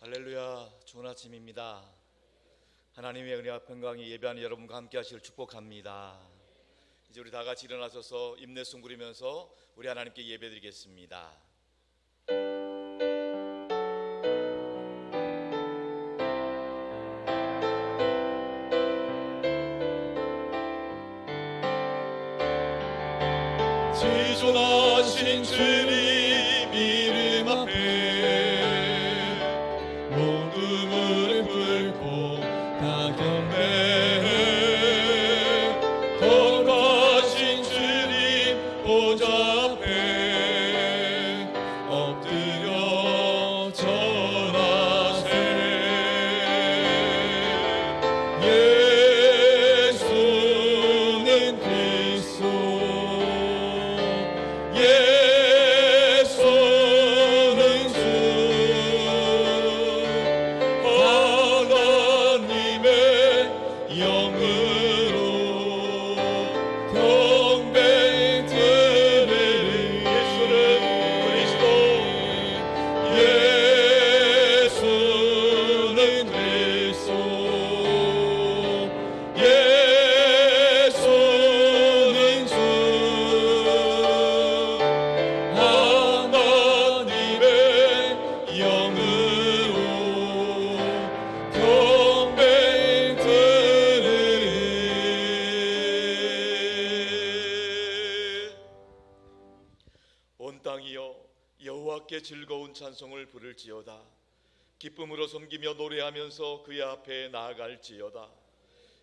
할렐루야, 좋은 아침입니다. 하나님의 은혜와 평강이 예배하는 여러분과 함께 하시길 축복합니다. 이제 우리 다 같이 일어나셔서 임내송 부리면서 우리 하나님께 예배드리겠습니다. 지존하신 주님 이름 앞에 모두 무릎 꿇고 다 경배해. 거룩하신 주님 보좌 앞에 엎드려 절하세. 예수는 그리스도, 예수는 주, 하나님의 영으로 경배 드리리. 예수는 그리스도, 예수는 그리스도, 예수는 주, 하나님의 영으로 경배 드리리. 온 땅이여 여호와께 즐거운 찬송을 부를지어다. 기쁨으로 섬기며 노래하면서 그의 앞에 나아갈지어다.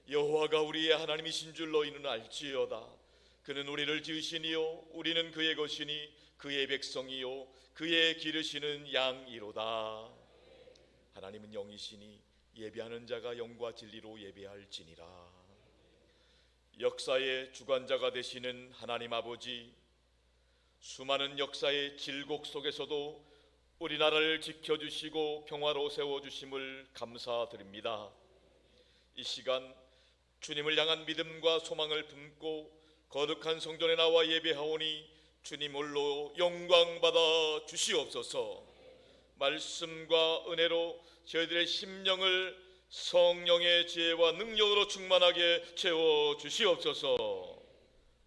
여호와가 우리의 하나님이신 줄 너희는 알지어다. 그는 우리를 지으시니요 우리는 그의 것이니 그의 백성이요 그의 기르시는 양이로다. 하나님은 영이시니 예배하는 자가 영과 진리로 예배할지니라. 역사의 주관자가 되시는 하나님 아버지, 수많은 역사의 질곡 속에서도 우리나라를 지켜주시고 평화로 세워주심을 감사드립니다. 이 시간 주님을 향한 믿음과 소망을 품고 거룩한 성전에 나와 예배하오니 주님 홀로 영광 받아 주시옵소서. 말씀과 은혜로 저희들의 심령을 성령의 지혜와 능력으로 충만하게 채워 주시옵소서.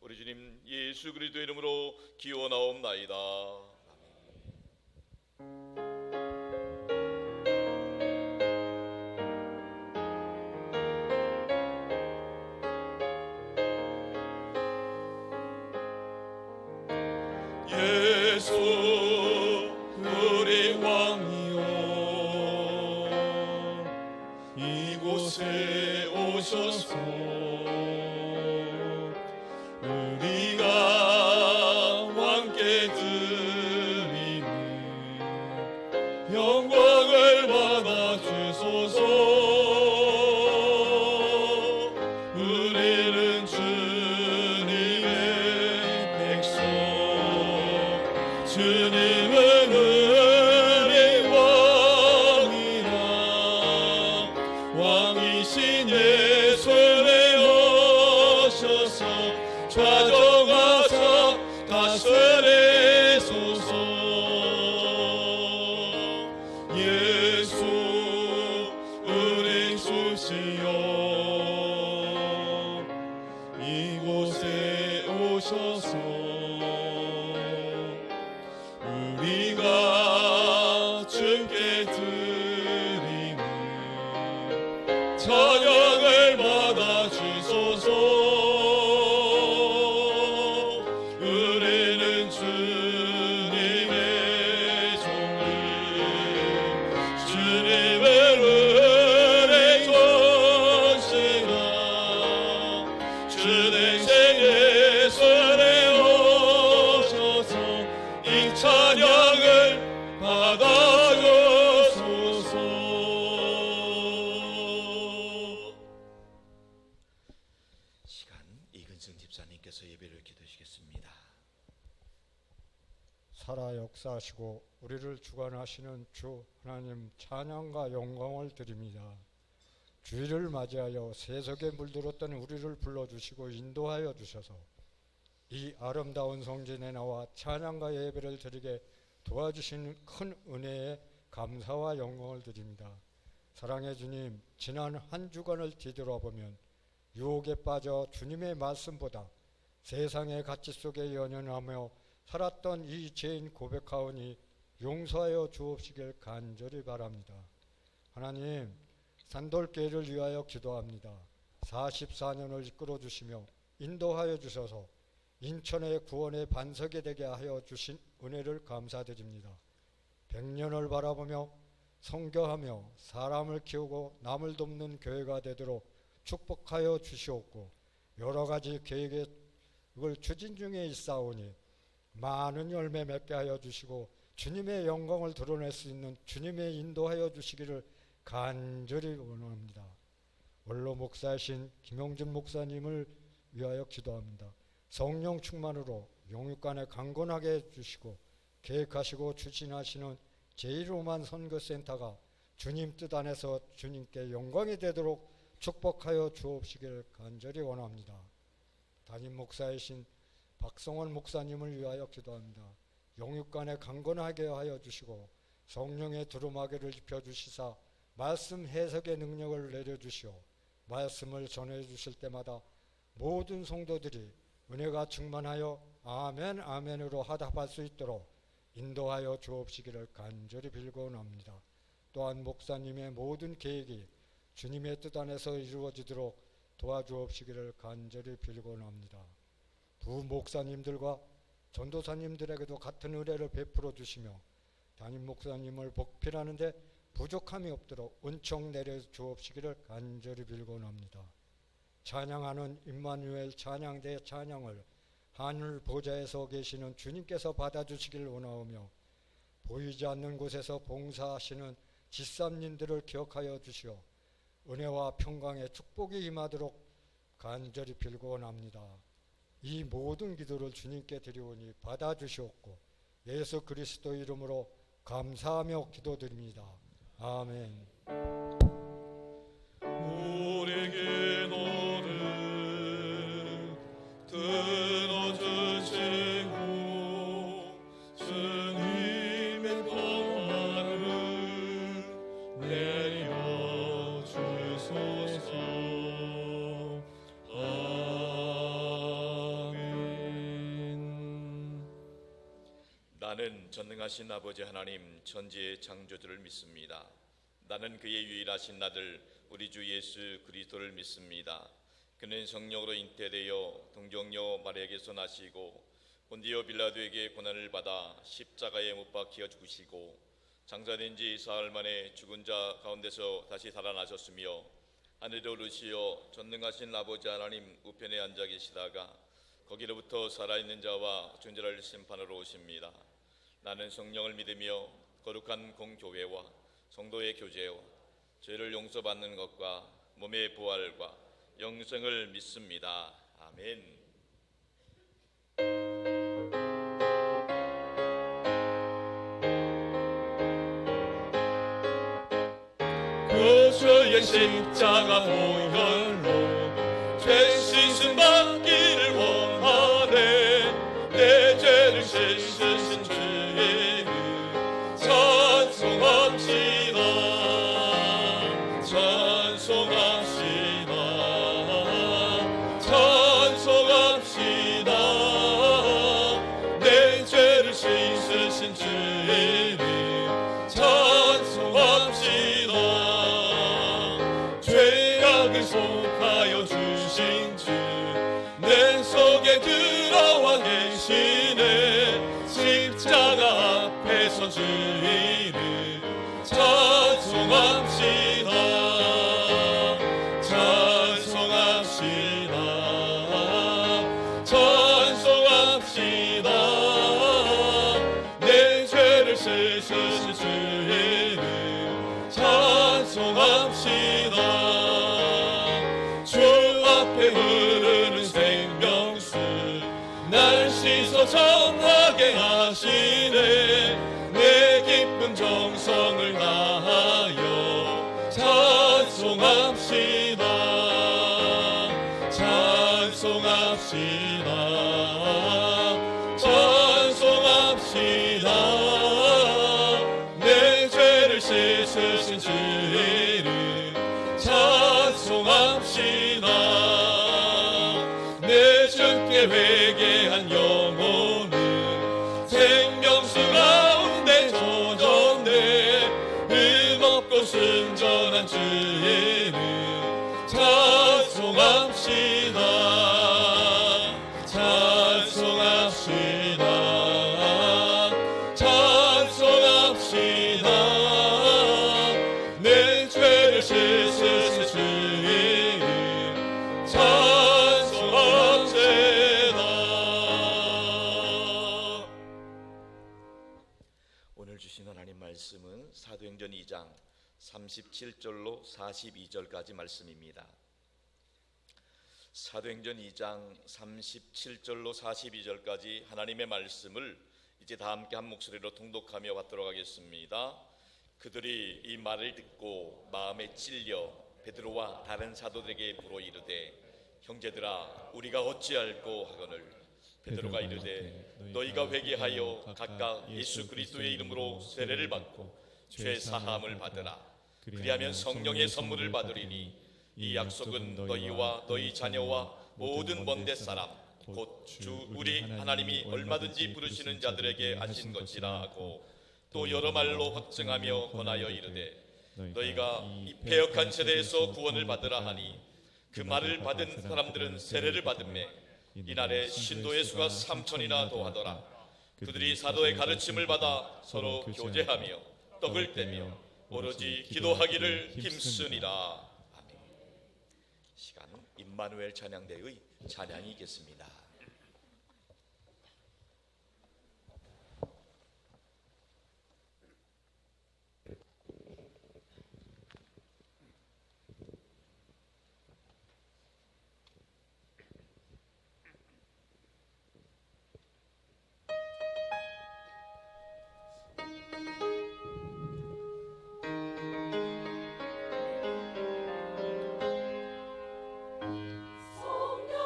우리 주님 예수 그리스도의 이름으로 기원하옵나이다. 예수 우리 왕이요 이곳에 오셔서 우리가 왕께 드리는 영광을 받아 주소서. 우리는 주님의 백성, 주님은 우리 왕이라. 왕이신 예수를 오셔서 좌정하사 다스리소서. 예수 우리 주시여 이곳에 오셔서 우리가 주께 드리는 찬양을 받아 주소서. 우리는 주님의 종들, 주님을 은혜 전시라. 주 대신 예수를 오셔서 이 찬양을 받아 주소서. 시간 이근승 집사님께서 예배를 기도하시겠습니다. 살아 역사하시고 우리를 주관하시는 주 하나님 찬양과 영광을 드립니다. 주일을 맞이하여 세속에 물들었던 우리를 불러주시고 인도하여 주셔서 이 아름다운 성전에 나와 찬양과 예배를 드리게 도와주신 큰 은혜에 감사와 영광을 드립니다. 사랑의 주님, 지난 한 주간을 뒤돌아보면 유혹에 빠져 주님의 말씀보다 세상의 가치 속에 연연하며 살았던 이 죄인 고백하오니 용서하여 주옵시길 간절히 바랍니다. 하나님, 산돌교회를 위하여 기도합니다. 44년을 이끌어 주시며 인도하여 주셔서 인천의 구원의 반석이 되게 하여 주신 은혜를 감사드립니다. 100년을 바라보며 선교하며 사람을 키우고 남을 돕는 교회가 되도록 축복하여 주시옵고, 여러 가지 계획을 추진 중에 있사오니 많은 열매 맺게 하여 주시고 주님의 영광을 드러낼 수 있는 주님의 인도하여 주시기를 간절히 원합니다. 원로 목사이신 김용준 목사님을 위하여 기도합니다. 성령 충만으로 영육간에 강건하게 해주시고 계획하시고 추진하시는 제1호만 선교센터가 주님 뜻 안에서 주님께 영광이 되도록 축복하여 주옵시길 간절히 원합니다. 담임 목사이신 박성원 목사님을 위하여 기도합니다. 영육간에 강건하게 하여 주시고 성령의 두루마기를 입혀주시사 말씀 해석의 능력을 내려주시오. 말씀을 전해주실 때마다 모든 성도들이 은혜가 충만하여 아멘 아멘으로 화답할 수 있도록 인도하여 주옵시기를 간절히 빌고옵니다. 또한 목사님의 모든 계획이 주님의 뜻 안에서 이루어지도록 도와주옵시기를 간절히 빌고옵니다. 두 목사님들과 전도사님들에게도 같은 은혜를 베풀어 주시며 담임 목사님을 복필하는데 부족함이 없도록 은총 내려 주옵시기를 간절히 빌고옵니다. 찬양하는 임마누엘 찬양대 찬양을 하늘 보좌에서 계시는 주님께서 받아주시길 원하오며, 보이지 않는 곳에서 봉사하시는 지삼님들을 기억하여 주시어 은혜와 평강의 축복이 임하도록 간절히 빌고옵니다. 이 모든 기도를 주님께 드리오니 받아주시옵고 예수 그리스도 이름으로 감사하며 기도드립니다. 아멘. 우리에게 너를 들어주시고 주님의 평화를 내려 주소서. 아멘. 나는 전능하신 아버지 하나님 천지의 창조주를 믿습니다. 나는 그의 유일하신 아들 우리 주 예수 그리스도를 믿습니다. 그는 성령으로 잉태되어 동정녀 마리아에게서 나시고 본디오 빌라도에게 고난을 받아 십자가에 못 박혀 죽으시고 장사된 지 사흘 만에 죽은 자 가운데서 다시 살아나셨으며 하늘에 오르시어 전능하신 아버지 하나님 우편에 앉아 계시다가 거기로부터 살아있는 자와 존재할 심판으로 오십니다. 나는 성령을 믿으며 거룩한 공교회와 성도의 교제와 죄를 용서받는 것과 몸의 부활과 영생을 믿습니다. 아멘. 그 주의 십자가 보혈로 죄 씻음 받기를 원하네. 내 죄를 씻으신 주의 이름 찬송합시다. 찬송합시다. 찬송합시다. 내 죄를 씻으신 주의 이름 찬송합시다. 죄악을 속하여 주신 주 내 속에 들어와 계시네. 십자가 앞에서 주 이름 찬송합시다. 찬송합시다. 찬송합시다. 내 죄를 씻으신 주 이름 찬송합시다. 주 앞에 흐르는 생명수 날 씻어 정하게 하시네. 내 기쁜 정성을 다하여 찬송합시다. 찬송합시다. 찬송합시다. 내 죄를 씻으신 주의 이름 찬송합시다. 내 주께 회개한 영혼은 생명수 가운데 젖었네. 흠없고 순전한 주의 이름 찬송합시다. 찬송합시다. 찬송합시다. 내 죄를 씻으신 주의 이름 찬송합시다. 오늘 주신 하나님 말씀은 사도행전 2장 37절로 42절까지 말씀입니다. 사도행전 2장 37절로 42절까지 하나님의 말씀을 이제 다 함께 한 목소리로 통독하며 받도록 하겠습니다. 그들이 이 말을 듣고 마음에 찔려 베드로와 다른 사도들에게 물어 이르되 형제들아 우리가 어찌할꼬 하거늘 베드로가 이르되 너희가 회개하여 각각 예수 그리스도의 이름으로 세례를 받고 죄 사함을 받으라. 그리하면 성령의 선물을 받으리니 이 약속은 너희와 너희 자녀와 모든 먼데 사람 곧 주 우리 하나님이 얼마든지 부르시는 자들에게 하신 것이라 하고 또 여러 말로 확증하며 권하여 이르되 너희가 이 패역한 세대에서 구원을 받으라 하니 그 말을 받은 사람들은 세례를 받음에 이날에 신도의 수가 3천이나 더하더라. 그들이 사도의 가르침을 받아 서로 교제하며 떡을 떼며 오로지 기도하기를 힘쓰니라. 아멘. 시간은 임마누엘 찬양대의 찬양이겠습니다.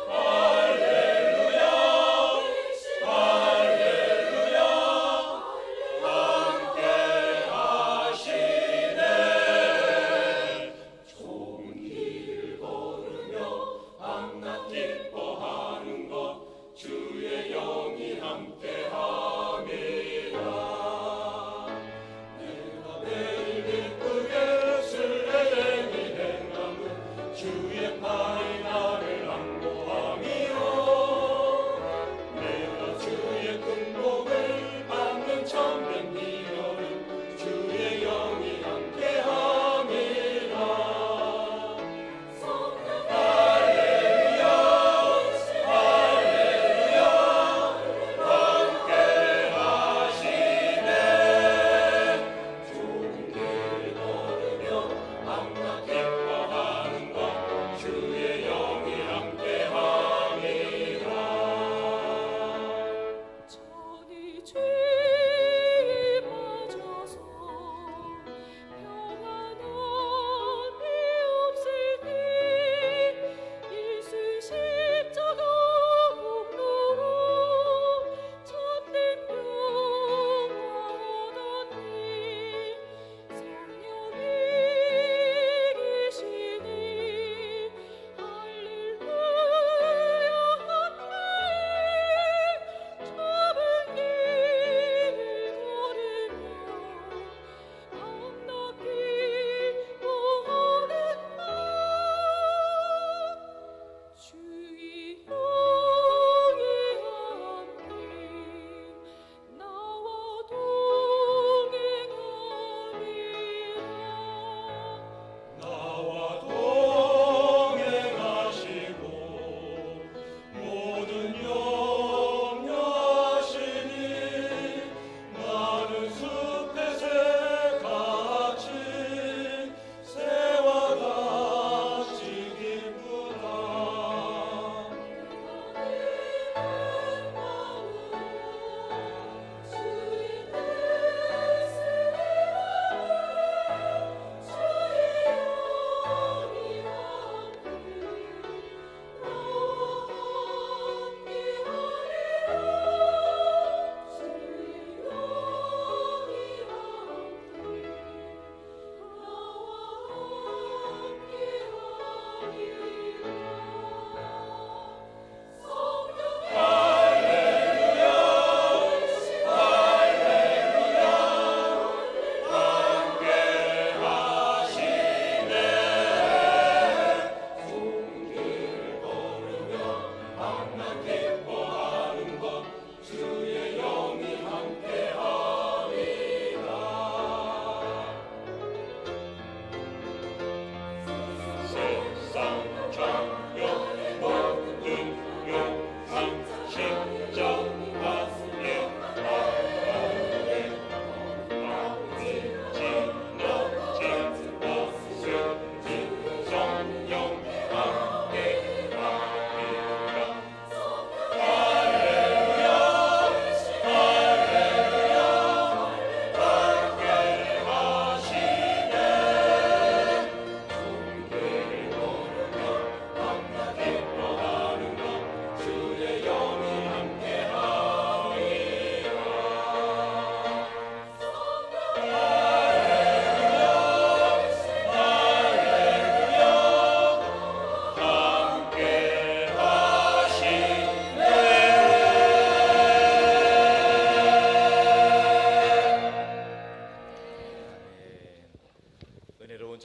할렐루야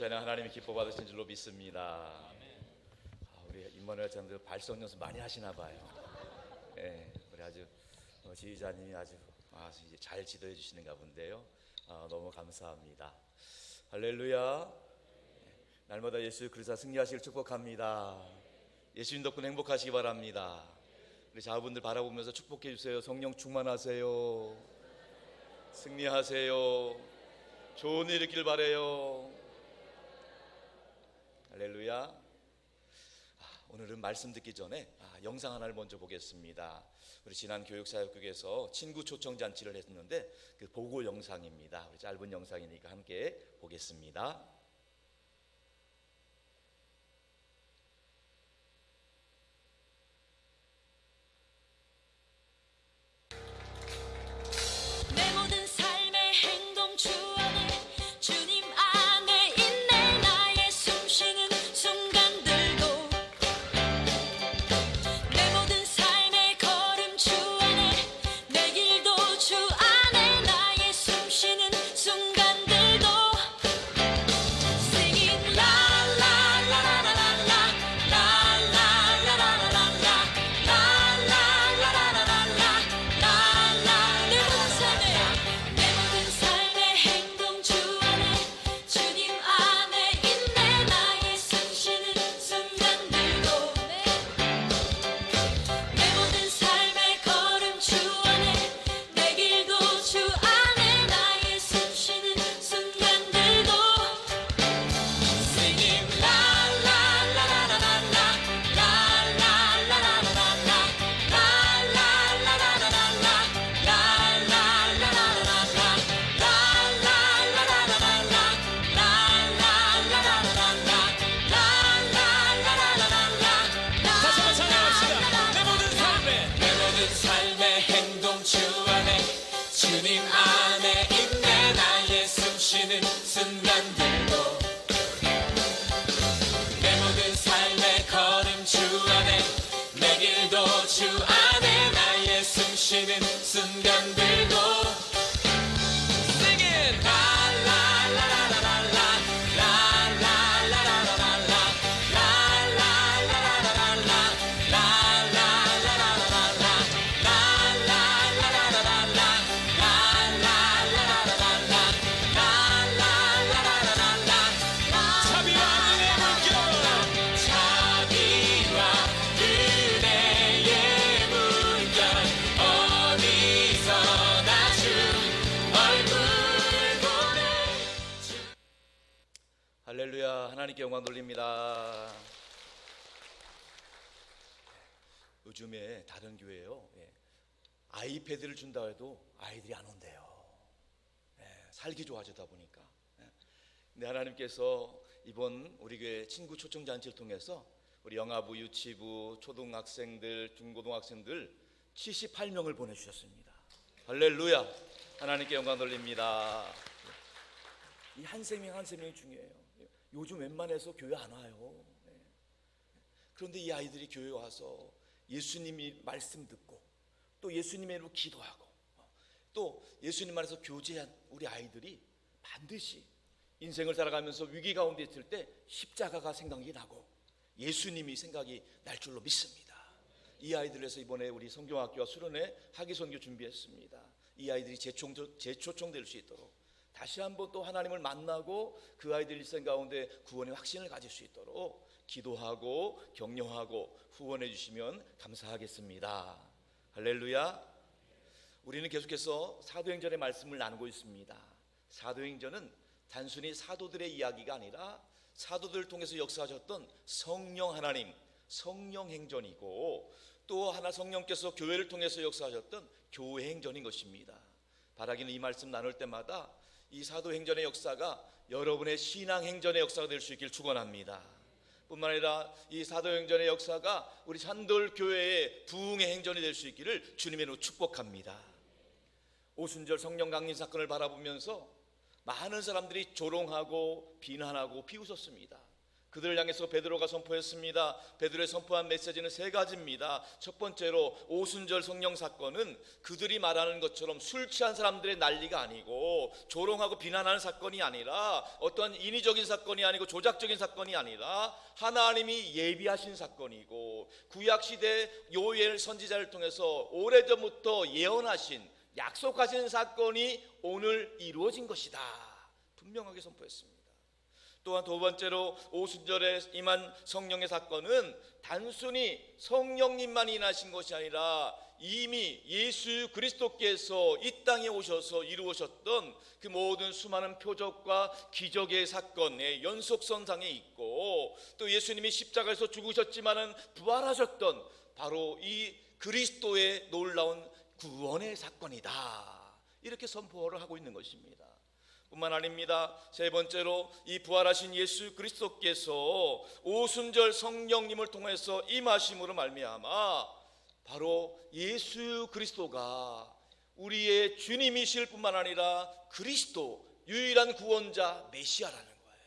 찬양 하나님이 기뻐 받으신 줄로 믿습니다. 우리 임마누엘 장들 발성 연습 많이 하시나 봐요. 예, 우리 아주 지휘자님이 아주 이제 잘 지도해 주시는가 본데요. 너무 감사합니다. 할렐루야. 날마다 예수 그리스도 승리하시길 축복합니다. 예수님 덕분에 행복하시기 바랍니다. 우리 자분들 바라보면서 축복해 주세요. 성령 충만하세요. 승리하세요. 좋은 일 있길 바래요. 할렐루야. 오늘은 말씀 듣기 전에 영상 하나를 먼저 보겠습니다. 우리 지난 교육사역국에서 친구 초청 잔치를 했는데 그 보고 영상입니다. 우리 짧은 영상이니까 함께 보겠습니다. 내 모든 삶의 행동 주 안에 주님 안에 있네 나의 숨쉬는 순간들도 내 모든 삶의 걸음 주 안에 내 길도 주 안에 나의 숨쉬는 순간들도 Singing la la la la la la la la la la la la la la la la 내 모든 삶의 행동 주 안에 주님 안에 있네 나의 숨쉬는 순간들도 내 모든 삶의 걸음 주 안에 내 길도 주 안에 나의 숨쉬는 순간들도 Singing la la la la la la la la la la la la la 다시 한번 찬양합시다. 내 모든 삶의 행동 주 안에 주님 안에 있네 나의 숨쉬는 순간들도 내 모든 삶의 걸음 주 안에 내 길도 주 안에 나의 숨쉬는 순간들도 Singing la la la la la la la la la la la la la la 자비와 은혜의 물결 어디서나 주 얼굴 보네. 할렐루야. 하나님께 영광 돌립니다. 요즘에 다른 교회요, 아이패드를 준다 해도 아이들이 안 온대요. 살기 좋아지다 보니까. 근데 하나님께서 이번 우리 교회 친구 초청 잔치를 통해서 우리 영아부, 유치부, 초등학생들, 중고등학생들 78명을 보내주셨습니다. 할렐루야. 하나님께 영광 돌립니다. 이 한 생명 한 생명이 중요해요. 요즘 웬만해서 교회 안 와요. 그런데 이 아이들이 교회 와서 예수님이 말씀 듣고 또 예수님의 이름으로 기도하고 또 예수님 안에서 교제한 우리 아이들이 반드시 인생을 살아가면서 위기 가운데 있을 때 십자가가 생각이 나고 예수님이 생각이 날 줄로 믿습니다. 이 아이들을 위해서 이번에 우리 성경학교와 수련회 학위선교 준비했습니다. 이 아이들이 재초청될 수 있도록 다시 한번 또 하나님을 만나고 그 아이들 일생 가운데 구원의 확신을 가질 수 있도록 기도하고 격려하고 후원해 주시면 감사하겠습니다. 할렐루야. 우리는 계속해서 사도행전의 말씀을 나누고 있습니다. 사도행전은 단순히 사도들의 이야기가 아니라 사도들을 통해서 역사하셨던 성령 하나님, 성령 행전이고 또 하나 성령께서 교회를 통해서 역사하셨던 교회 행전인 것입니다. 바라기는 이 말씀 나눌 때마다 이 사도행전의 역사가 여러분의 신앙 행전의 역사가 될 수 있길 축원합니다. 뿐만 아니라 이 사도행전의 역사가 우리 산돌 교회의 부흥의 행전이 될 수 있기를 주님의 이름으로 축복합니다. 오순절 성령 강림 사건을 바라보면서 많은 사람들이 조롱하고 비난하고 비웃었습니다. 그들을 향해서 베드로가 선포했습니다. 베드로의 선포한 메시지는 세 가지입니다. 첫 번째로 오순절 성령 사건은 그들이 말하는 것처럼 술 취한 사람들의 난리가 아니고 조롱하고 비난하는 사건이 아니라 어떤 인위적인 사건이 아니고 조작적인 사건이 아니라 하나님이 예비하신 사건이고 구약시대 요엘 선지자를 통해서 오래전부터 예언하신 약속하신 사건이 오늘 이루어진 것이다. 분명하게 선포했습니다. 또한 두 번째로 오순절에 임한 성령의 사건은 단순히 성령님만 인하신 것이 아니라 이미 예수 그리스도께서 이 땅에 오셔서 이루으셨던 그 모든 수많은 표적과 기적의 사건의 연속선상에 있고 또 예수님이 십자가에서 죽으셨지만은 부활하셨던 바로 이 그리스도의 놀라운 구원의 사건이다. 이렇게 선포를 하고 있는 것입니다. 뿐만 아닙니다. 세 번째로 이 부활하신 예수 그리스도께서 오순절 성령님을 통해서 임하심으로 말미암아 바로 예수 그리스도가 우리의 주님이실 뿐만 아니라 그리스도 유일한 구원자 메시아라는 거예요.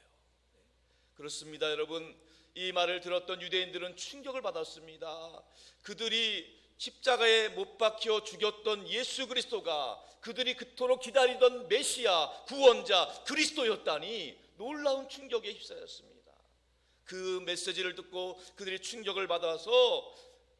그렇습니다. 여러분, 이 말을 들었던 유대인들은 충격을 받았습니다. 그들이 십자가에 못 박혀 죽였던 예수 그리스도가 그들이 그토록 기다리던 메시아 구원자 그리스도였다니 놀라운 충격에 휩싸였습니다. 그 메시지를 듣고 그들이 충격을 받아서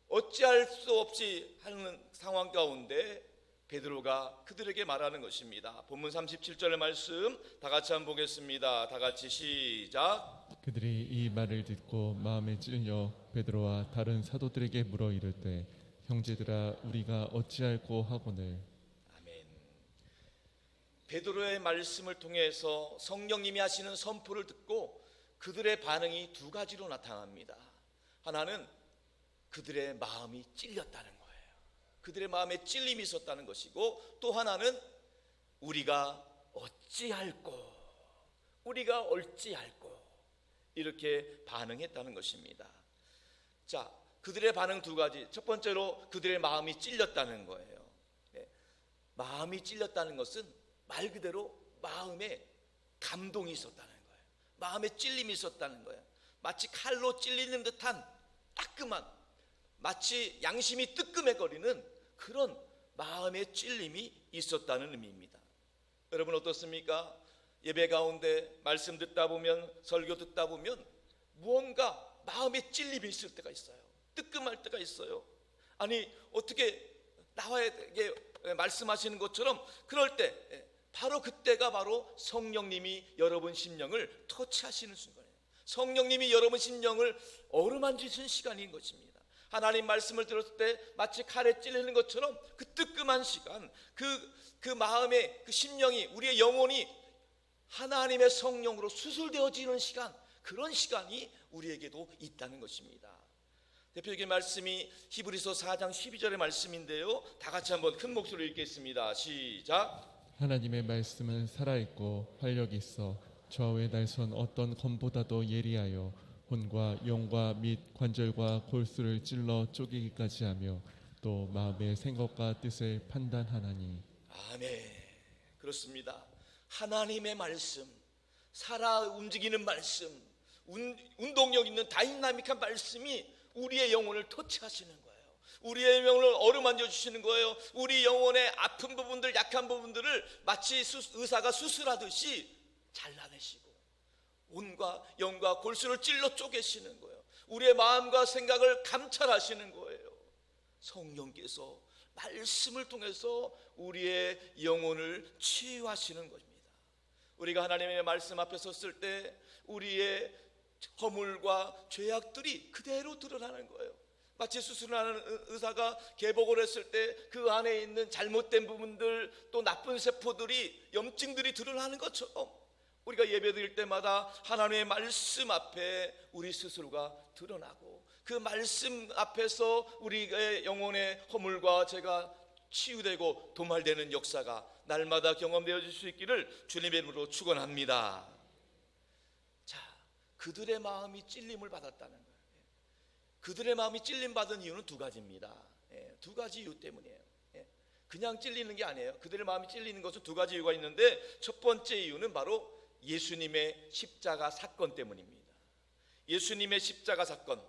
어찌할 수 없이 하는 상황 가운데 베드로가 그들에게 말하는 것입니다. 본문 37절의 말씀 다 같이 한번 보겠습니다. 다 같이 시작. 그들이 이 말을 듣고 마음에 찔려 베드로와 다른 사도들에게 물어 이르되 형제들아 우리가 어찌할꼬 하거늘. 아멘. 베드로의 말씀을 통해서 성령님이 하시는 선포를 듣고 그들의 반응이 두 가지로 나타납니다. 하나는 그들의 마음이 찔렸다는 거예요. 그들의 마음에 찔림이 있었다는 것이고 또 하나는 우리가 어찌할꼬, 우리가 어찌할꼬 이렇게 반응했다는 것입니다. 자, 그들의 반응 두 가지. 첫 번째로 그들의 마음이 찔렸다는 거예요. 마음이 찔렸다는 것은 말 그대로 마음에 감동이 있었다는 거예요. 마음에 찔림이 있었다는 거예요. 마치 칼로 찔리는 듯한 따끔한, 마치 양심이 뜨끔해거리는 그런 마음의 찔림이 있었다는 의미입니다. 여러분 어떻습니까? 예배 가운데 말씀 듣다 보면, 설교 듣다 보면 무언가 마음에 찔림이 있을 때가 있어요. 뜨끔할 때가 있어요. 아니 어떻게 나에게 말씀하시는 것처럼 그럴 때 바로 그때가 바로 성령님이 여러분 심령을 터치하시는 순간이에요. 성령님이 여러분 심령을 어루만지시는 시간인 것입니다. 하나님 말씀을 들었을 때 마치 칼에 찔리는 것처럼 그 뜨끔한 시간, 그 마음의 그 심령이, 우리의 영혼이 하나님의 성령으로 수술되어지는 시간, 그런 시간이 우리에게도 있다는 것입니다. 대표적인 말씀이 히브리서 4장 12절의 말씀인데요. 다 같이 한번 큰 목소리로 읽겠습니다. 시작. 하나님의 말씀은 살아있고 활력이 있어 좌우의 날선 어떤 검보다도 예리하여 혼과 영과 및 관절과 골수를 찔러 쪼개기까지 하며 또 마음의 생각과 뜻을 판단하나니. 아멘. 그렇습니다. 하나님의 말씀, 살아 움직이는 말씀, 운동력 있는 다이나믹한 말씀이 우리의 영혼을 터치하시는 거예요. 우리의 영혼을 어루만져 주시는 거예요. 우리 영혼의 아픈 부분들, 약한 부분들을 마치 의사가 수술하듯이 잘라내시고 온과 영과 골수를 찔러 쪼개시는 거예요. 우리의 마음과 생각을 감찰하시는 거예요. 성령께서 말씀을 통해서 우리의 영혼을 치유하시는 것입니다. 우리가 하나님의 말씀 앞에 섰을 때 우리의 허물과 죄악들이 그대로 드러나는 거예요. 마치 수술하는 의사가 개복을 했을 때 그 안에 있는 잘못된 부분들, 또 나쁜 세포들이, 염증들이 드러나는 것처럼 우리가 예배드릴 때마다 하나님의 말씀 앞에 우리 스스로가 드러나고 그 말씀 앞에서 우리의 영혼의 허물과 죄가 치유되고 도말되는 역사가 날마다 경험되어질 수 있기를 주님의 이름으로 축원합니다. 자, 그들의 마음이 찔림을 받았다는 거예요. 그들의 마음이 찔림받은 이유는 두 가지입니다. 두 가지 이유 때문이에요. 그냥 찔리는 게 아니에요. 그들의 마음이 찔리는 것은 두 가지 이유가 있는데 첫 번째 이유는 바로 예수님의 십자가 사건 때문입니다. 예수님의 십자가 사건,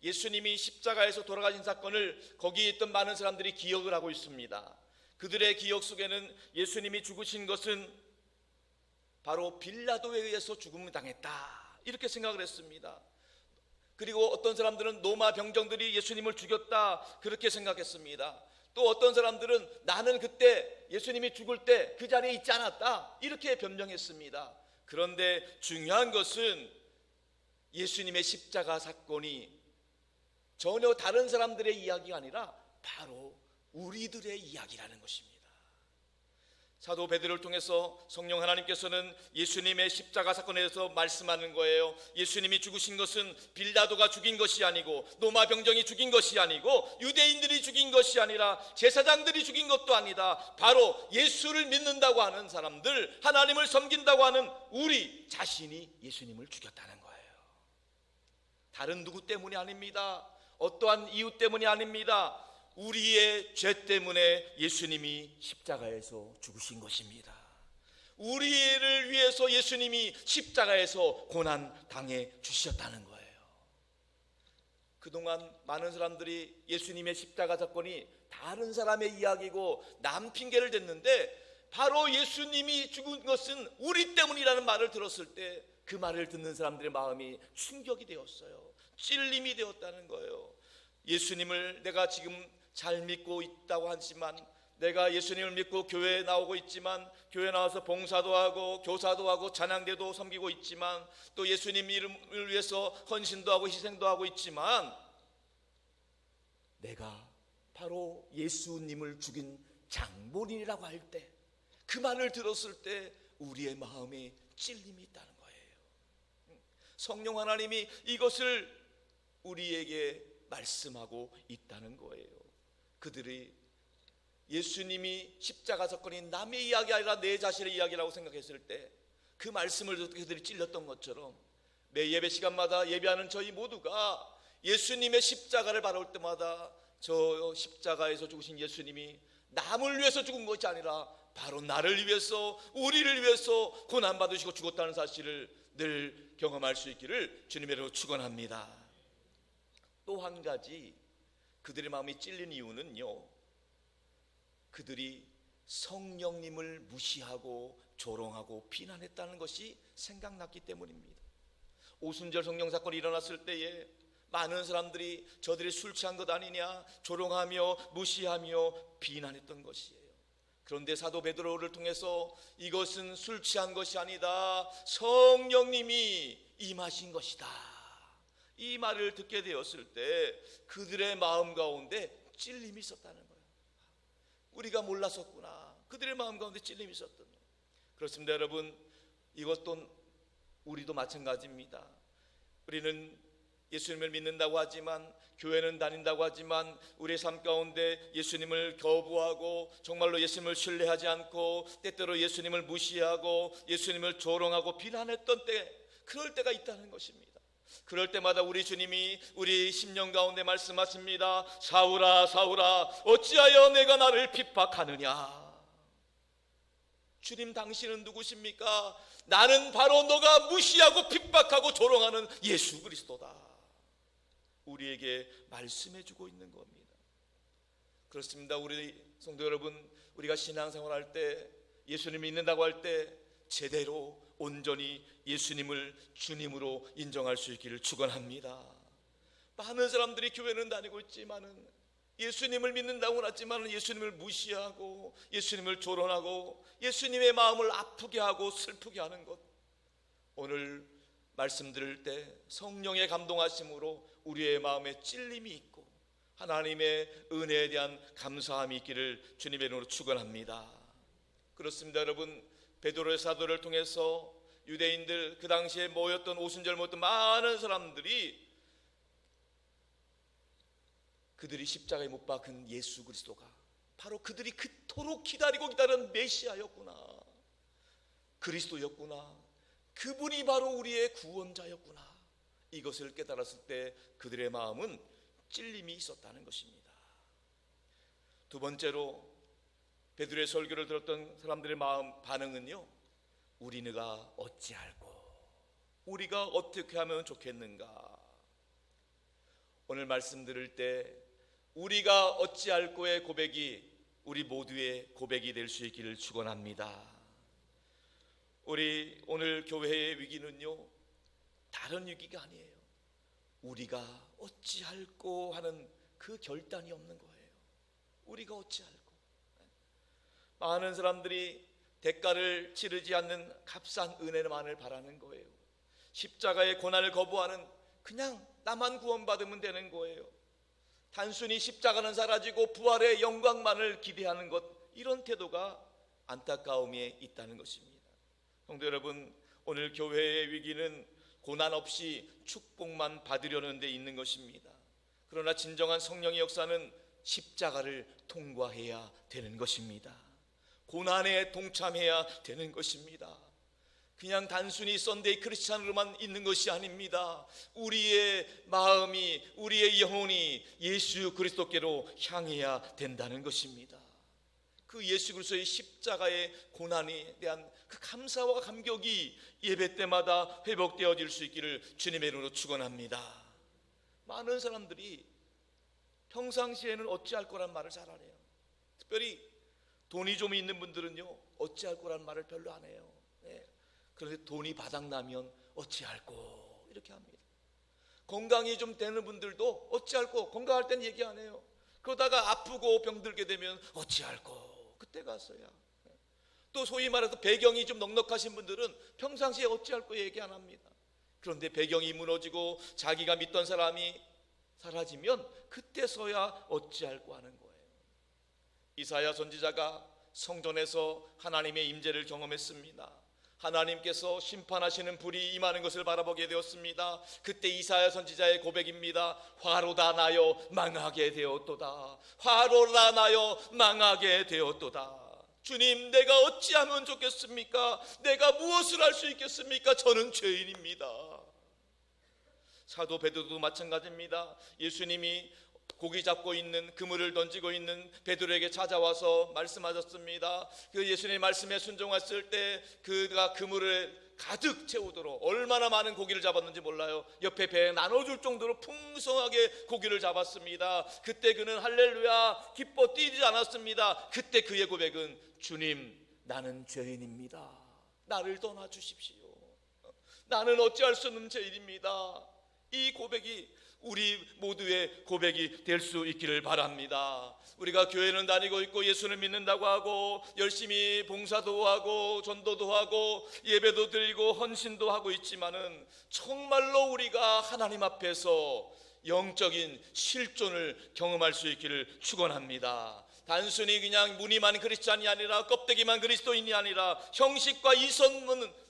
예수님이 십자가에서 돌아가신 사건을 거기에 있던 많은 사람들이 기억을 하고 있습니다. 그들의 기억 속에는 예수님이 죽으신 것은 바로 빌라도에 의해서 죽음을 당했다, 이렇게 생각을 했습니다. 그리고 어떤 사람들은 로마 병정들이 예수님을 죽였다, 그렇게 생각했습니다. 또 어떤 사람들은 나는 그때 예수님이 죽을 때 그 자리에 있지 않았다, 이렇게 변명했습니다. 그런데 중요한 것은 예수님의 십자가 사건이 전혀 다른 사람들의 이야기가 아니라 바로 우리들의 이야기라는 것입니다. 사도 베드로를 통해서 성령 하나님께서는 예수님의 십자가 사건에 대해서 말씀하는 거예요. 예수님이 죽으신 것은 빌라도가 죽인 것이 아니고, 로마 병정이 죽인 것이 아니고, 유대인들이 죽인 것이 아니라, 제사장들이 죽인 것도 아니다. 바로 예수를 믿는다고 하는 사람들, 하나님을 섬긴다고 하는 우리 자신이 예수님을 죽였다는 거예요. 다른 누구 때문이 아닙니다. 어떠한 이유 때문이 아닙니다. 우리의 죄 때문에 예수님이 십자가에서 죽으신 것입니다. 우리를 위해서 예수님이 십자가에서 고난 당해 주셨다는 거예요. 그동안 많은 사람들이 예수님의 십자가 사건이 다른 사람의 이야기고 남 핑계를 댔는데, 바로 예수님이 죽은 것은 우리 때문이라는 말을 들었을 때 그 말을 듣는 사람들의 마음이 충격이 되었어요. 찔림이 되었다는 거예요. 예수님을 내가 지금 잘 믿고 있다고 하지만, 내가 예수님을 믿고 교회에 나오고 있지만, 교회 나와서 봉사도 하고 교사도 하고 찬양대도 섬기고 있지만, 또 예수님 이름을 위해서 헌신도 하고 희생도 하고 있지만, 내가 바로 예수님을 죽인 장본인이라고 할 때, 그 말을 들었을 때 우리의 마음에 찔림이 있다는 거예요. 성령 하나님이 이것을 우리에게 말씀하고 있다는 거예요. 그들이 예수님이 십자가 사건이 남의 이야기 아니라 내 자신의 이야기라고 생각했을 때 그 말씀을 듣고 그들이 찔렸던 것처럼, 매 예배 시간마다 예배하는 저희 모두가 예수님의 십자가를 바라볼 때마다 저 십자가에서 죽으신 예수님이 남을 위해서 죽은 것이 아니라 바로 나를 위해서, 우리를 위해서 고난받으시고 죽었다는 사실을 늘 경험할 수 있기를 주님의 이름으로 축원합니다. 또 한 가지 그들의 마음이 찔린 이유는요, 그들이 성령님을 무시하고 조롱하고 비난했다는 것이 생각났기 때문입니다. 오순절 성령 사건이 일어났을 때에 많은 사람들이 저들이 술 취한 것 아니냐 조롱하며 무시하며 비난했던 것이에요. 그런데 사도 베드로를 통해서 이것은 술 취한 것이 아니다, 성령님이 임하신 것이다, 이 말을 듣게 되었을 때 그들의 마음 가운데 찔림이 있었다는 거예요. 우리가 몰랐었구나. 그들의 마음 가운데 찔림이 있었던 거예요. 그렇습니다, 여러분. 이것도 우리도 마찬가지입니다. 우리는 예수님을 믿는다고 하지만, 교회는 다닌다고 하지만, 우리의 삶 가운데 예수님을 거부하고 정말로 예수님을 신뢰하지 않고 때때로 예수님을 무시하고 예수님을 조롱하고 비난했던 때, 그럴 때가 있다는 것입니다. 그럴 때마다 우리 주님이 우리 심령 가운데 말씀하십니다. 사울아 사울아 어찌하여 내가 나를 핍박하느냐. 주님, 당신은 누구십니까? 나는 바로 너가 무시하고 핍박하고 조롱하는 예수 그리스도다. 우리에게 말씀해주고 있는 겁니다. 그렇습니다. 우리 성도 여러분, 우리가 신앙생활할 때, 예수님을 믿는다고 할 때 제대로 온전히 예수님을 주님으로 인정할 수 있기를 축원합니다. 많은 사람들이 교회는 다니고 있지만은, 예수님을 믿는다고는 하지만 예수님을 무시하고 예수님을 조롱하고 예수님의 마음을 아프게 하고 슬프게 하는 것, 오늘 말씀 들을 때 성령의 감동하심으로 우리의 마음에 찔림이 있고 하나님의 은혜에 대한 감사함이 있기를 주님의 이름으로 축원합니다. 그렇습니다, 여러분. 베드로의 사도를 통해서 유대인들, 그 당시에 모였던, 오순절 모였던 많은 사람들이, 그들이 십자가에 못 박은 예수 그리스도가 바로 그들이 그토록 기다리고 기다린 메시아였구나, 그리스도였구나, 그분이 바로 우리의 구원자였구나, 이것을 깨달았을 때 그들의 마음은 찔림이 있었다는 것입니다. 두 번째로 베드로의 설교를 들었던 사람들의 마음 반응은요, 우리가 어찌할꼬, 우리가 어떻게 하면 좋겠는가? 오늘 말씀 들을 때 우리가 어찌할꼬의 고백이 우리 모두의 고백이 될 수 있기를 축원합니다. 우리 오늘 교회의 위기는요, 다른 위기가 아니에요. 우리가 어찌할꼬 하는 그 결단이 없는 거예요. 우리가 어찌할꼬. 많은 사람들이 대가를 치르지 않는 값싼 은혜만을 바라는 거예요. 십자가의 고난을 거부하는, 그냥 나만 구원받으면 되는 거예요. 단순히 십자가는 사라지고 부활의 영광만을 기대하는 것, 이런 태도가 안타까움에 있다는 것입니다. 성도 여러분, 오늘 교회의 위기는 고난 없이 축복만 받으려는 데 있는 것입니다. 그러나 진정한 성령의 역사는 십자가를 통과해야 되는 것입니다. 고난에 동참해야 되는 것입니다. 그냥 단순히 썬데이 크리스찬으로만 있는 것이 아닙니다. 우리의 마음이, 우리의 영혼이 예수 그리스도께로 향해야 된다는 것입니다. 그 예수 그리스도의 십자가의 고난에 대한 그 감사와 감격이 예배 때마다 회복되어질 수 있기를 주님의 이름으로 축원합니다. 많은 사람들이 평상시에는 어찌할 거란 말을 잘 안 해요. 특별히 돈이 좀 있는 분들은요, 어찌할 거란 말을 별로 안 해요. 그런데 돈이 바닥나면 어찌할꼬 이렇게 합니다. 건강이 좀 되는 분들도 어찌할꼬, 건강할 땐 얘기 안 해요. 그러다가 아프고 병들게 되면 어찌할꼬, 그때 가서야. 또 소위 말해서 배경이 좀 넉넉하신 분들은 평상시에 어찌할꼬 얘기 안 합니다. 그런데 배경이 무너지고 자기가 믿던 사람이 사라지면 그때서야 어찌할꼬 하는 거예요. 이사야 선지자가 성전에서 하나님의 임재를 경험했습니다. 하나님께서 심판하시는 불이 임하는 것을 바라보게 되었습니다. 그때 이사야 선지자의 고백입니다. 화로다 나여 망하게 되었도다. 화로다 나여 망하게 되었도다. 주님, 내가 어찌하면 좋겠습니까? 내가 무엇을 할 수 있겠습니까? 저는 죄인입니다. 사도 베드로도 마찬가지입니다. 예수님이 고기 잡고 있는, 그물을 던지고 있는 베드로에게 찾아와서 말씀하셨습니다. 그 예수님의 말씀에 순종했을 때 그가 그물을 가득 채우도록, 얼마나 많은 고기를 잡았는지 몰라요. 옆에 배에 나눠줄 정도로 풍성하게 고기를 잡았습니다. 그때 그는 할렐루야 기뻐 뛰지 않았습니다. 그때 그의 고백은, 주님, 나는 죄인입니다. 나를 떠나 주십시오. 나는 어찌할 수 없는 죄인입니다. 이 고백이 우리 모두의 고백이 될 수 있기를 바랍니다. 우리가 교회는 다니고 있고 예수를 믿는다고 하고 열심히 봉사도 하고 전도도 하고 예배도 드리고 헌신도 하고 있지만은 정말로 우리가 하나님 앞에서 영적인 실존을 경험할 수 있기를 축원합니다. 단순히 그냥 무늬만 크리스찬이 아니라 껍데기만 그리스도인이 아니라 형식과 이성은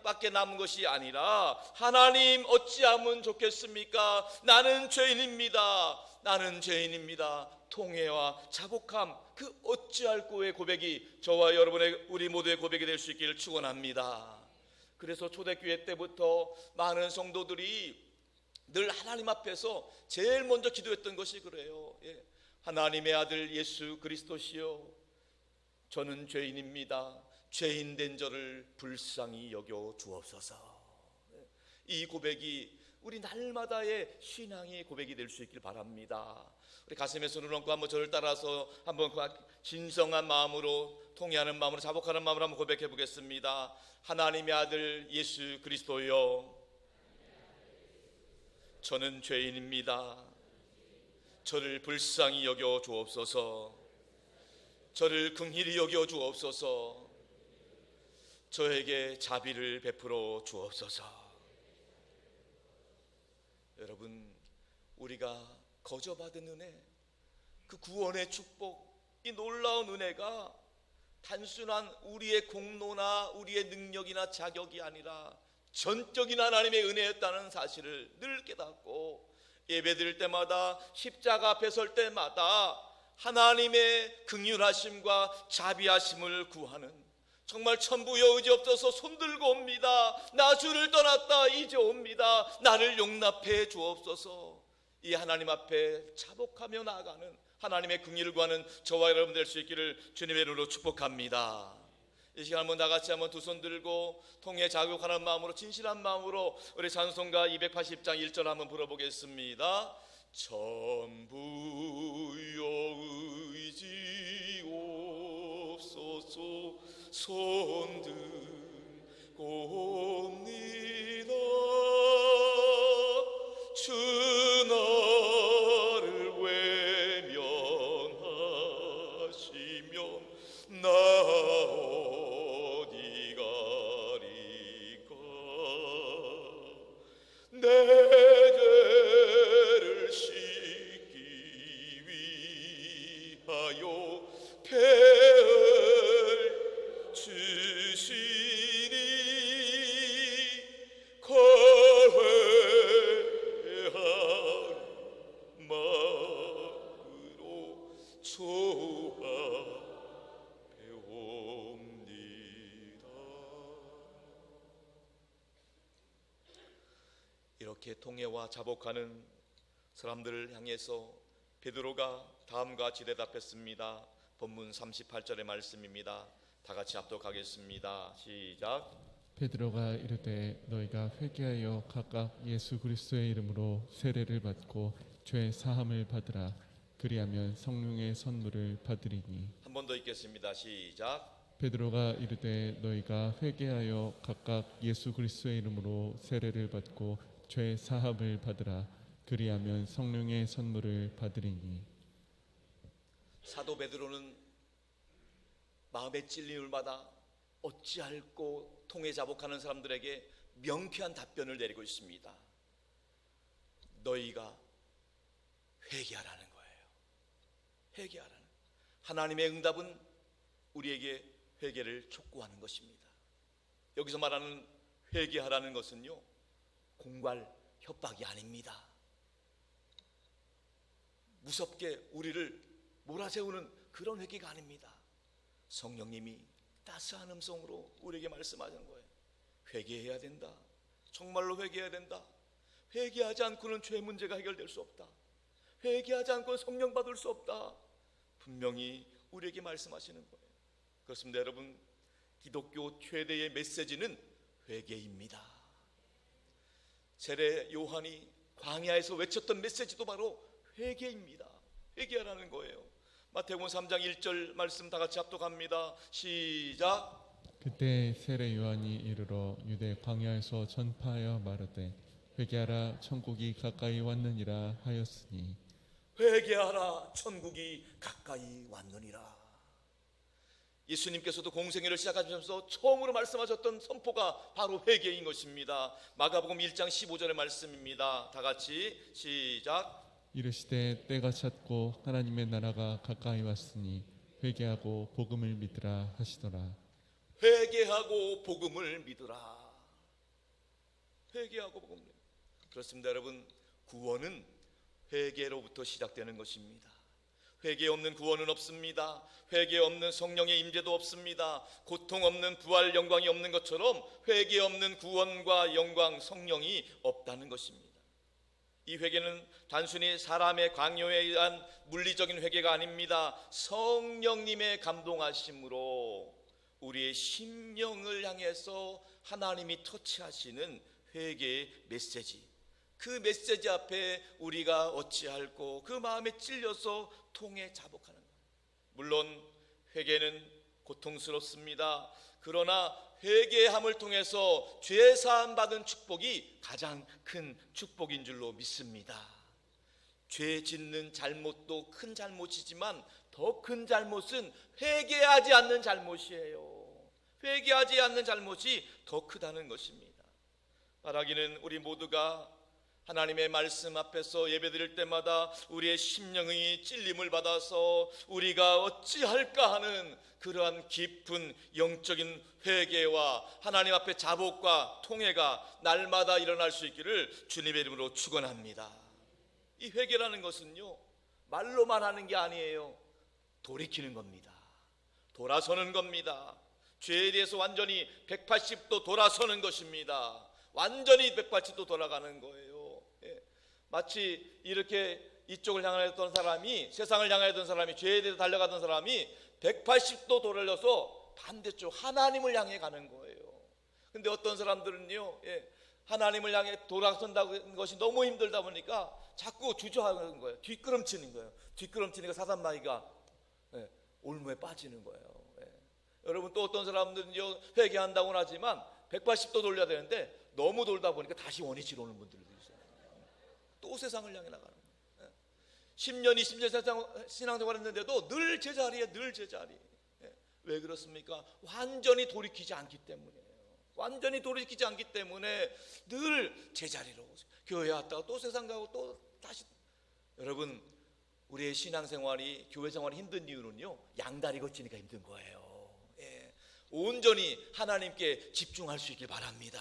밖에 남은 것이 아니라, 하나님 어찌하면 좋겠습니까? 나는 죄인입니다. 나는 죄인입니다. 통회와 자복함, 그 어찌할꼬의 고백이 저와 여러분의, 우리 모두의 고백이 될 수 있기를 축원합니다. 그래서 초대교회 때부터 많은 성도들이 늘 하나님 앞에서 제일 먼저 기도했던 것이 그래요. 하나님의 아들 예수 그리스도시여, 저는 죄인입니다. 죄인 된 저를 불쌍히 여겨 주옵소서. 이 고백이 우리 날마다의 신앙의 고백이 될 수 있길 바랍니다. 우리 가슴에 손을 얹고 한번 저를 따라서 한번 진성한 마음으로, 통회하는 마음으로, 자복하는 마음으로 한번 고백해 보겠습니다. 하나님의 아들 예수 그리스도여, 저는 죄인입니다. 저를 불쌍히 여겨 주옵소서. 저를 긍휼히 여겨 주옵소서. 저에게 자비를 베풀어 주옵소서. 여러분, 우리가 거저받은 은혜, 그 구원의 축복, 이 놀라운 은혜가 단순한 우리의 공로나 우리의 능력이나 자격이 아니라 전적인 하나님의 은혜였다는 사실을 늘 깨닫고, 예배드릴 때마다, 십자가 앞에 설 때마다 하나님의 긍휼하심과 자비하심을 구하는, 정말 천부여 의지 없어서 손들고 옵니다. 나 주를 떠났다 이제 옵니다. 나를 용납해 주옵소서. 이 하나님 앞에 자복하며 나아가는, 하나님의 긍휼을 구하는 저와 여러분 될 수 있기를 주님의 이름으로 축복합니다. 이 시간 한번 다 같이 한번 두 손 들고 통해 자극하는 마음으로 진실한 마음으로 우리 찬송가 280장 1절 한번 불러보겠습니다. 전부여 의지옵소서 손 들고옵니다. 주 나를 외면하시면 나 어디 가리까. 내 죄를 씻기 위하여 배를 주시니 거회한 마음으로 조합해옵니다. 이렇게 통해와 자복하는 사람들을 향해서 베드로가 다음과 같이 대답했습니다. 본문 38절의 말씀입니다. 다 같이 합독하겠습니다. 시작. 베드로가 이르되 너희가 회개하여 각각 예수 그리스도의 이름으로 세례를 받고 죄 사함을 받으라. 그리하면 성령의 선물을 받으리니. 한 번 더 읽겠습니다. 시작. 베드로가 이르되 너희가 회개하여 각각 예수 그리스도의 이름으로 세례를 받고 죄 사함을 받으라. 그리하면 성령의 선물을 받으리니. 사도 베드로는 마음의 찔림을 받아 어찌할꼬 통해 자복하는 사람들에게 명쾌한 답변을 내리고 있습니다. 너희가 회개하라는 거예요. 회개하라는. 하나님의 응답은 우리에게 회개를 촉구하는 것입니다. 여기서 말하는 회개하라는 것은요, 공갈 협박이 아닙니다. 무섭게 우리를 몰아세우는 그런 회개가 아닙니다. 성령님이 따스한 음성으로 우리에게 말씀하시는 거예요. 회개해야 된다. 정말로 회개해야 된다. 회개하지 않고는 죄 문제가 해결될 수 없다. 회개하지 않고는 성령 받을 수 없다. 분명히 우리에게 말씀하시는 거예요. 그렇습니다. 여러분, 기독교 최대의 메시지는 회개입니다. 세례 요한이 광야에서 외쳤던 메시지도 바로 회개입니다. 회개하라는 거예요. 마태복음 3장 1절 말씀 다 같이 합독합니다. 시작. 그때 세례 요한이 이르러 유대 광야에서 전파하여 말하되 회개하라 천국이 가까이 왔느니라 하였으니. 회개하라 천국이 가까이 왔느니라. 예수님께서도 공생애를 시작하시면서 처음으로 말씀하셨던 선포가 바로 회개인 것입니다. 마가복음 1장 15절의 말씀입니다. 다 같이 시작. 이르시되 때가 찼고 하나님의 나라가 가까이 왔으니 회개하고 복음을 믿으라 하시더라. 회개하고 복음을 믿으라. 회개하고 복음을. 그렇습니다. 여러분, 구원은 회개로부터 시작되는 것입니다. 회개 없는 구원은 없습니다. 회개 없는 성령의 임재도 없습니다. 고통 없는 부활 영광이 없는 것처럼 회개 없는 구원과 영광 성령이 없다는 것입니다. 이 회개는 단순히 사람의 강요에 의한 물리적인 회개가 아닙니다. 성령님의 감동하심으로 우리의 심령을 향해서 하나님이 터치하시는 회개의 메시지. 그 메시지 앞에 우리가 어찌할꼬 그 마음에 찔려서 통해 자복하는 것. 물론 회개는 고통스럽습니다. 그러나 회개함을 통해서 죄 사함 받은 축복이 가장 큰 축복인 줄로 믿습니다. 죄 짓는 잘못도 큰 잘못이지만 더 큰 잘못은 회개하지 않는 잘못이에요. 회개하지 않는 잘못이 더 크다는 것입니다. 바라기는 우리 모두가 하나님의 말씀 앞에서 예배드릴 때마다 우리의 심령이 찔림을 받아서 우리가 어찌할까 하는 그러한 깊은 영적인 회개와 하나님 앞에 자복과 통회가 날마다 일어날 수 있기를 주님의 이름으로 축원합니다. 이 회개라는 것은요, 말로만 하는 게 아니에요. 돌이키는 겁니다. 돌아서는 겁니다. 죄에 대해서 완전히 180도 돌아서는 것입니다. 완전히 180도 돌아가는 거예요. 마치 이렇게 이쪽을 향하였던 사람이, 세상을 향하였던 사람이, 죄에 대해서 달려가던 사람이 180도 돌려서 반대쪽 하나님을 향해 가는 거예요. 근데 어떤 사람들은요, 하나님을 향해 돌아선다는 것이 너무 힘들다 보니까 자꾸 주저하는 거예요. 뒷걸음치는 거예요. 뒷걸음치니까 사단마귀가 올무에 빠지는 거예요. 여러분, 또 어떤 사람들은요, 회개한다고는 하지만 180도 돌려야 되는데 너무 돌다 보니까 다시 원위치로 오는 분들도 있어요. 또 세상을 향해 나가는 거예요. 10년, 20년 신앙생활 했는데도 늘 제자리에, 늘 제자리. 왜 그렇습니까? 완전히 돌이키지 않기 때문이에요. 완전히 돌이키지 않기 때문에 늘 제자리로 교회 왔다가 또 세상 가고 또 다시. 여러분, 우리의 신앙생활이, 교회 생활이 힘든 이유는요, 양다리 거치니까 힘든 거예요. 온전히 하나님께 집중할 수 있길 바랍니다.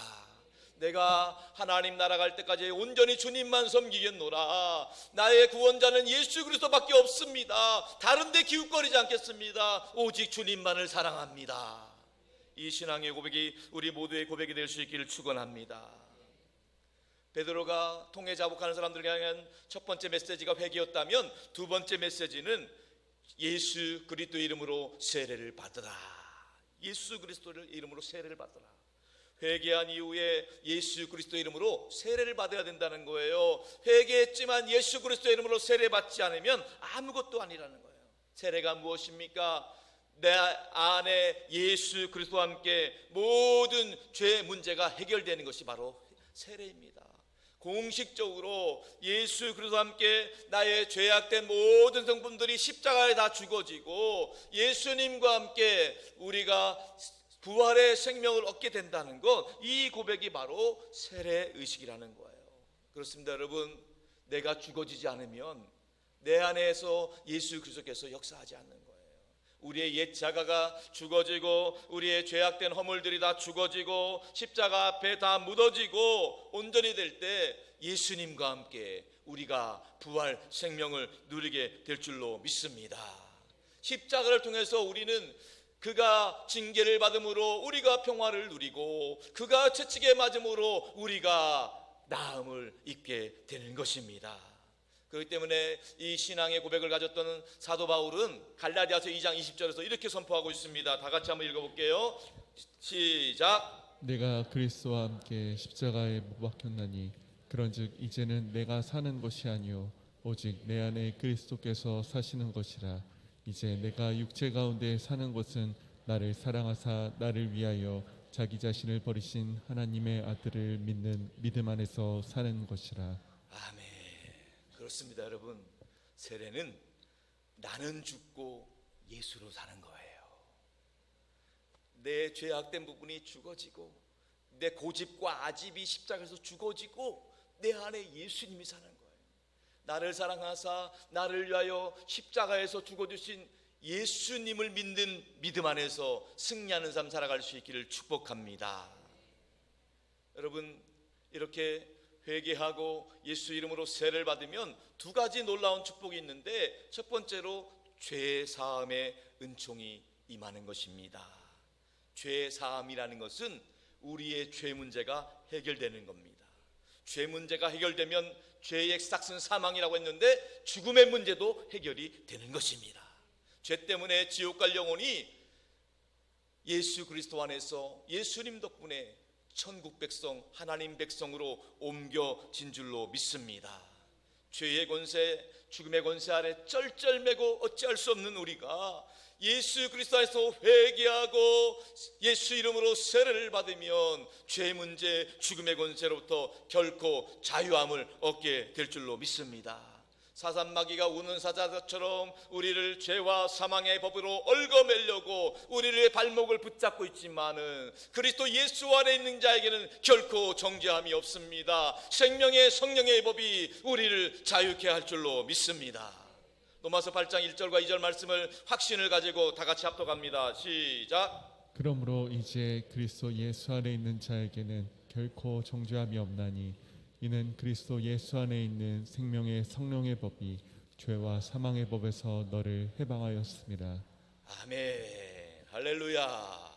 내가 하나님 나라 갈 때까지 온전히 주님만 섬기겠노라. 나의 구원자는 예수 그리스도밖에 없습니다. 다른 데 기웃거리지 않겠습니다. 오직 주님만을 사랑합니다. 이 신앙의 고백이 우리 모두의 고백이 될 수 있기를 축원합니다. 베드로가 통해 자복하는 사람들에게 향한 첫 번째 메시지가 회개였다면, 두 번째 메시지는 예수 그리스도 이름으로 세례를 받으라. 예수 그리스도를 이름으로 세례를 받으라. 회개한 이후에 예수 그리스도 이름으로 세례를 받아야 된다는 거예요. 회개했지만 예수 그리스도 이름으로 세례 받지 않으면 아무것도 아니라는 거예요. 세례가 무엇입니까? 내 안에 예수 그리스도와 함께 모든 죄 문제가 해결되는 것이 바로 세례입니다. 공식적으로 예수 그리스도와 함께 나의 죄악된 모든 성분들이 십자가에 다 죽어지고 예수님과 함께 우리가 부활의 생명을 얻게 된다는 것, 이 고백이 바로 세례의식이라는 거예요. 그렇습니다. 여러분, 내가 죽어지지 않으면 내 안에서 예수 그리스도께서 역사하지 않는 거예요. 우리의 옛 자가가 죽어지고 우리의 죄악된 허물들이 다 죽어지고 십자가 앞에 다 묻어지고 온전히 될 때 예수님과 함께 우리가 부활 생명을 누리게 될 줄로 믿습니다. 십자가를 통해서 우리는 그가 징계를 받음으로 우리가 평화를 누리고 그가 채찍에 맞음으로 우리가 나음을 입게 되는 것입니다. 그렇기 때문에 이 신앙의 고백을 가졌던 사도 바울은 갈라디아서 2장 20절에서 이렇게 선포하고 있습니다. 다 같이 한번 읽어볼게요. 시작. 내가 그리스도와 함께 십자가에 못 박혔나니 그런즉 이제는 내가 사는 것이 아니요 오직 내 안에 그리스도께서 사시는 것이라. 이제 내가 육체 가운데 사는 것은 나를 사랑하사 나를 위하여 자기 자신을 버리신 하나님의 아들을 믿는 믿음 안에서 사는 것이라. 아멘. 그렇습니다. 여러분, 세례는 나는 죽고 예수로 사는 거예요. 내 죄악된 부분이 죽어지고 내 고집과 아집이 십자가에서 죽어지고 내 안에 예수님이 사는 거예요. 나를 사랑하사 나를 위하여 십자가에서 죽어주신 예수님을 믿는 믿음 안에서 승리하는 삶 살아갈 수 있기를 축복합니다. 여러분, 이렇게 회개하고 예수 이름으로 세례를 받으면 두 가지 놀라운 축복이 있는데, 첫 번째로 죄 사함의 은총이 임하는 것입니다. 죄 사함이라는 것은 우리의 죄 문제가 해결되는 겁니다. 죄 문제가 해결되면 죄의 싹슨 사망이라고 했는데 죽음의 문제도 해결이 되는 것입니다. 죄 때문에 지옥 갈 영혼이 예수 그리스도 안에서 예수님 덕분에 천국 백성, 하나님 백성으로 옮겨진 줄로 믿습니다. 죄의 권세, 죽음의 권세 아래 쩔쩔매고 어찌할 수 없는 우리가 예수 그리스도 안에서 회개하고 예수 이름으로 세례를 받으면 죄 문제, 죽음의 권세로부터 결코 자유함을 얻게 될 줄로 믿습니다. 사산마귀가 우는 사자처럼 우리를 죄와 사망의 법으로 얽어매려고 우리의 발목을 붙잡고 있지만은 그리스도 예수 안에 있는 자에게는 결코 정죄함이 없습니다. 생명의 성령의 법이 우리를 자유케 할 줄로 믿습니다. 로마서 8장 1절과 2절 말씀을 확신을 가지고 다 같이 합독합니다. 시작. 그러므로 이제 그리스도 예수 안에 있는 자에게는 결코 정죄함이 없나니 이는 그리스도 예수 안에 있는 생명의 성령의 법이 죄와 사망의 법에서 너를 해방하였습니다. 아멘. 할렐루야.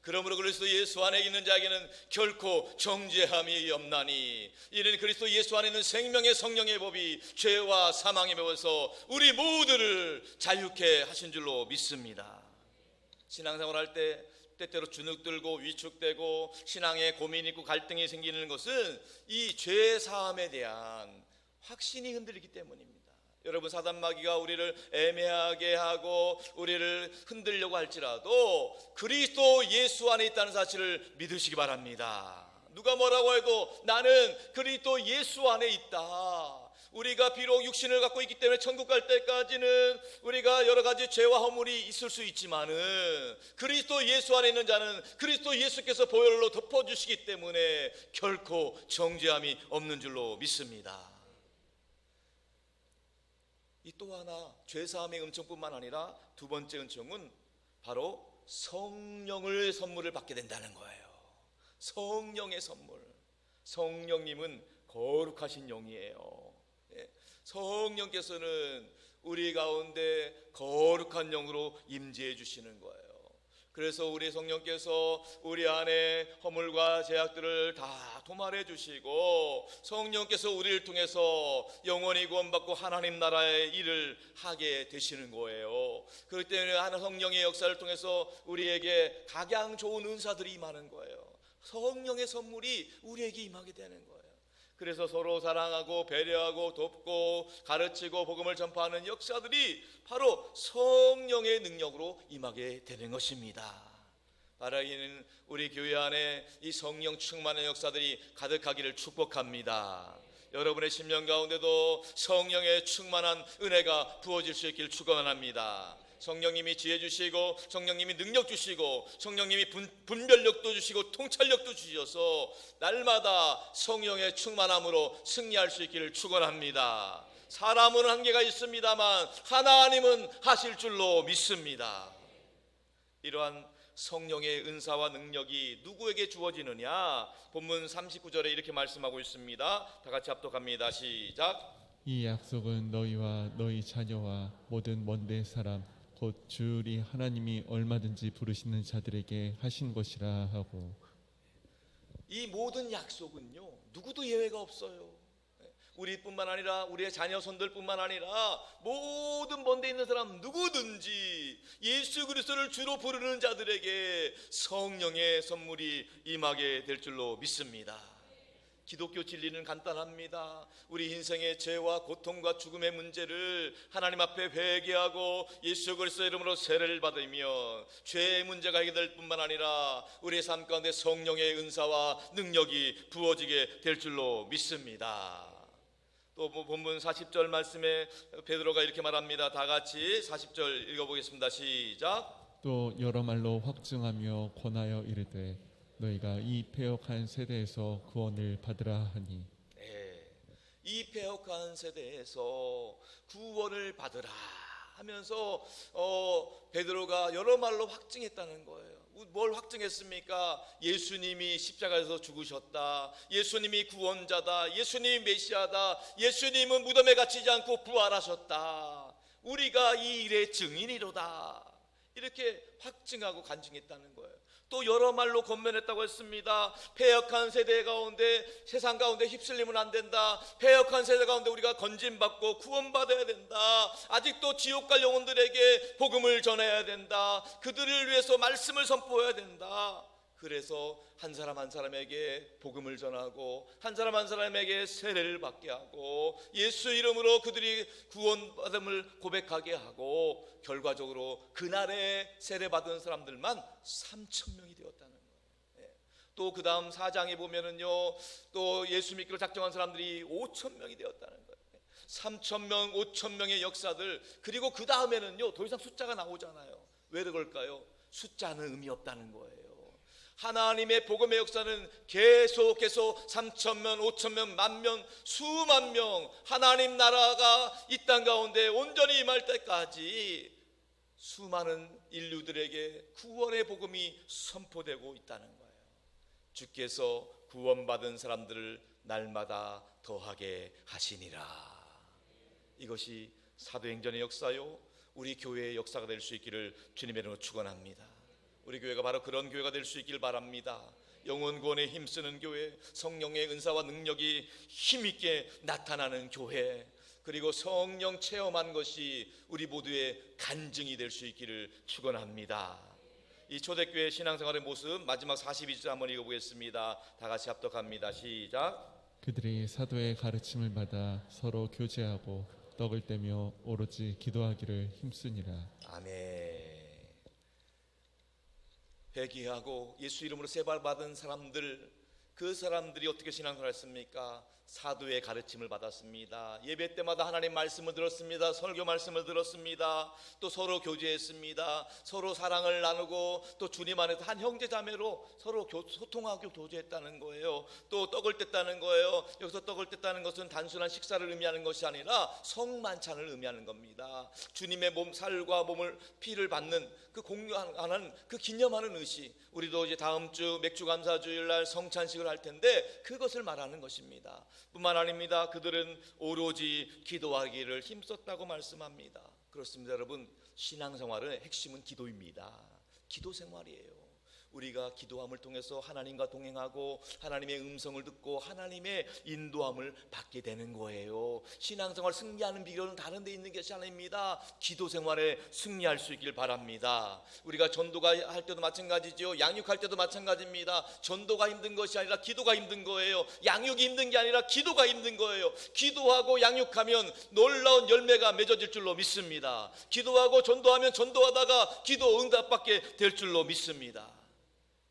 그러므로 그리스도 예수 안에 있는 자에게는 결코 정죄함이 없나니 이는 그리스도 예수 안에 있는 생명의 성령의 법이 죄와 사망의 법에서 우리 모두를 자유케 하신 줄로 믿습니다. 신앙생활 할 때 때때로 주눅들고 위축되고 신앙에 고민이 있고 갈등이 생기는 것은 이 죄 사함에 대한 확신이 흔들리기 때문입니다. 여러분, 사단마귀가 우리를 애매하게 하고 우리를 흔들려고 할지라도 그리스도 예수 안에 있다는 사실을 믿으시기 바랍니다. 누가 뭐라고 해도 나는 그리스도 예수 안에 있다. 우리가 비록 육신을 갖고 있기 때문에 천국 갈 때까지는 우리가 여러 가지 죄와 허물이 있을 수 있지만은 그리스도 예수 안에 있는 자는 그리스도 예수께서 보혈로 덮어주시기 때문에 결코 정죄함이 없는 줄로 믿습니다. 이 또 하나 죄사함의 은총뿐만 아니라 두 번째 은총은 바로 성령을 선물을 받게 된다는 거예요. 성령의 선물. 성령님은 거룩하신 영이에요. 성령께서는 우리 가운데 거룩한 영으로 임재해 주시는 거예요. 그래서 우리 성령께서 우리 안에 허물과 죄악들을 다 도말해 주시고 성령께서 우리를 통해서 영원히 구원받고 하나님 나라의 일을 하게 되시는 거예요. 그렇기 때문에 하나님 성령의 역사를 통해서 우리에게 각양 좋은 은사들이 임하는 거예요. 성령의 선물이 우리에게 임하게 되는 거예요. 그래서 서로 사랑하고 배려하고 돕고 가르치고 복음을 전파하는 역사들이 바로 성령의 능력으로 임하게 되는 것입니다. 바라기는 우리 교회 안에 이 성령 충만의 역사들이 가득하기를 축복합니다. 여러분의 심령 가운데도 성령의 충만한 은혜가 부어질 수 있기를 축원합니다. 성령님이 지혜 주시고 성령님이 능력 주시고 성령님이 분별력도 주시고 통찰력도 주셔서 날마다 성령의 충만함으로 승리할 수 있기를 축원합니다. 사람은 한계가 있습니다만 하나님은 하실 줄로 믿습니다. 이러한 성령의 은사와 능력이 누구에게 주어지느냐? 본문 39절에 이렇게 말씀하고 있습니다. 다 같이 합독합니다. 시작. 이 약속은 너희와 너희 자녀와 모든 먼데 사람 곧 주리 하나님이 얼마든지 부르시는 자들에게 하신 것이라 하고. 이 모든 약속은요 누구도 예외가 없어요. 우리뿐만 아니라 우리의 자녀 손들뿐만 아니라 모든 먼데 있는 사람 누구든지 예수 그리스도를 주로 부르는 자들에게 성령의 선물이 임하게 될 줄로 믿습니다. 기독교 진리는 간단합니다. 우리 인생의 죄와 고통과 죽음의 문제를 하나님 앞에 회개하고 예수 그리스도의 이름으로 세례를 받으면 죄의 문제가 해결될 뿐만 아니라 우리의 삶 가운데 성령의 은사와 능력이 부어지게 될 줄로 믿습니다. 또 본문 40절 말씀에 베드로가 이렇게 말합니다. 다 같이 40절 읽어보겠습니다. 시작. 또 여러 말로 확증하며 권하여 이르되 너희가 이 패역한 세대에서 구원을 받으라 하니. 이 패역한 세대에서 구원을 받으라 하면서 베드로가 여러 말로 확증했다는 거예요. 뭘 확증했습니까? 예수님이 십자가에서 죽으셨다. 예수님이 구원자다. 예수님이 메시아다. 예수님은 무덤에 갇히지 않고 부활하셨다. 우리가 이 일의 증인이로다. 이렇게 확증하고 간증했다는 거예요. 또 여러 말로 권면했다고 했습니다. 패역한 세대 가운데 세상 가운데 휩쓸리면 안 된다. 패역한 세대 가운데 우리가 건진받고 구원받아야 된다. 아직도 지옥 갈 영혼들에게 복음을 전해야 된다. 그들을 위해서 말씀을 선포해야 된다. 그래서 한 사람 한 사람에게 복음을 전하고 한 사람 한 사람에게 세례를 받게 하고 예수 이름으로 그들이 구원받음을 고백하게 하고 결과적으로 그날에 세례받은 사람들만 3,000명이 되었다는 거예요. 또 그 다음 4장에 보면은요 또 예수 믿기로 작정한 사람들이 5,000명이 되었다는 거예요. 3,000명 5,000명의 역사들. 그리고 그 다음에는요 더 이상 숫자가 나오잖아요. 왜 그럴까요? 숫자는 의미 없다는 거예요. 하나님의 복음의 역사는 계속 3,000명, 5,000명, 10,000명, 수만 명 하나님 나라가 이 땅 가운데 온전히 임할 때까지 수많은 인류들에게 구원의 복음이 선포되고 있다는 거예요. 주께서 구원받은 사람들을 날마다 더하게 하시니라. 이것이 사도행전의 역사요 우리 교회의 역사가 될 수 있기를 주님의 이름으로 축원합니다. 우리 교회가 바로 그런 교회가 될 수 있길 바랍니다. 영혼 구원에 힘쓰는 교회, 성령의 은사와 능력이 힘있게 나타나는 교회, 그리고 성령 체험한 것이 우리 모두의 간증이 될 수 있기를 축원합니다. 이 초대교회 신앙생활의 모습 마지막 42절 한번 읽어보겠습니다. 다 같이 합독합니다. 시작. 그들이 사도의 가르침을 받아 서로 교제하고 떡을 떼며 오로지 기도하기를 힘쓰니라. 아멘. 회개하고 예수 이름으로 세발받은 사람들, 그 사람들이 어떻게 신앙생활을 했습니까? 사도의 가르침을 받았습니다. 예배 때마다 하나님 말씀을 들었습니다. 설교 말씀을 들었습니다. 또 서로 교제했습니다. 서로 사랑을 나누고 또 주님 안에서 한 형제 자매로 서로 소통하고 교제했다는 거예요. 또 떡을 뗐다는 거예요. 여기서 떡을 뗐다는 것은 단순한 식사를 의미하는 것이 아니라 성만찬을 의미하는 겁니다. 주님의 몸, 살과 몸을 피를 받는 그 공유하는 그 기념하는 의식. 우리도 이제 다음 주 맥주 감사 주일 날 성찬식을 할 텐데 그것을 말하는 것입니다. 뿐만 아닙니다. 그들은 오로지 기도하기를 힘썼다고 말씀합니다. 그렇습니다. 여러분, 신앙생활의 핵심은 기도입니다. 기도 생활이에요. 우리가 기도함을 통해서 하나님과 동행하고 하나님의 음성을 듣고 하나님의 인도함을 받게 되는 거예요. 신앙생활 승리하는 비결은 다른 데 있는 것이 아닙니다. 기도 생활에 승리할 수 있길 바랍니다. 우리가 전도가 할 때도 마찬가지죠. 양육할 때도 마찬가지입니다. 전도가 힘든 것이 아니라 기도가 힘든 거예요. 양육이 힘든 게 아니라 기도가 힘든 거예요. 기도하고 양육하면 놀라운 열매가 맺어질 줄로 믿습니다. 기도하고 전도하면 전도하다가 기도 응답받게 될 줄로 믿습니다.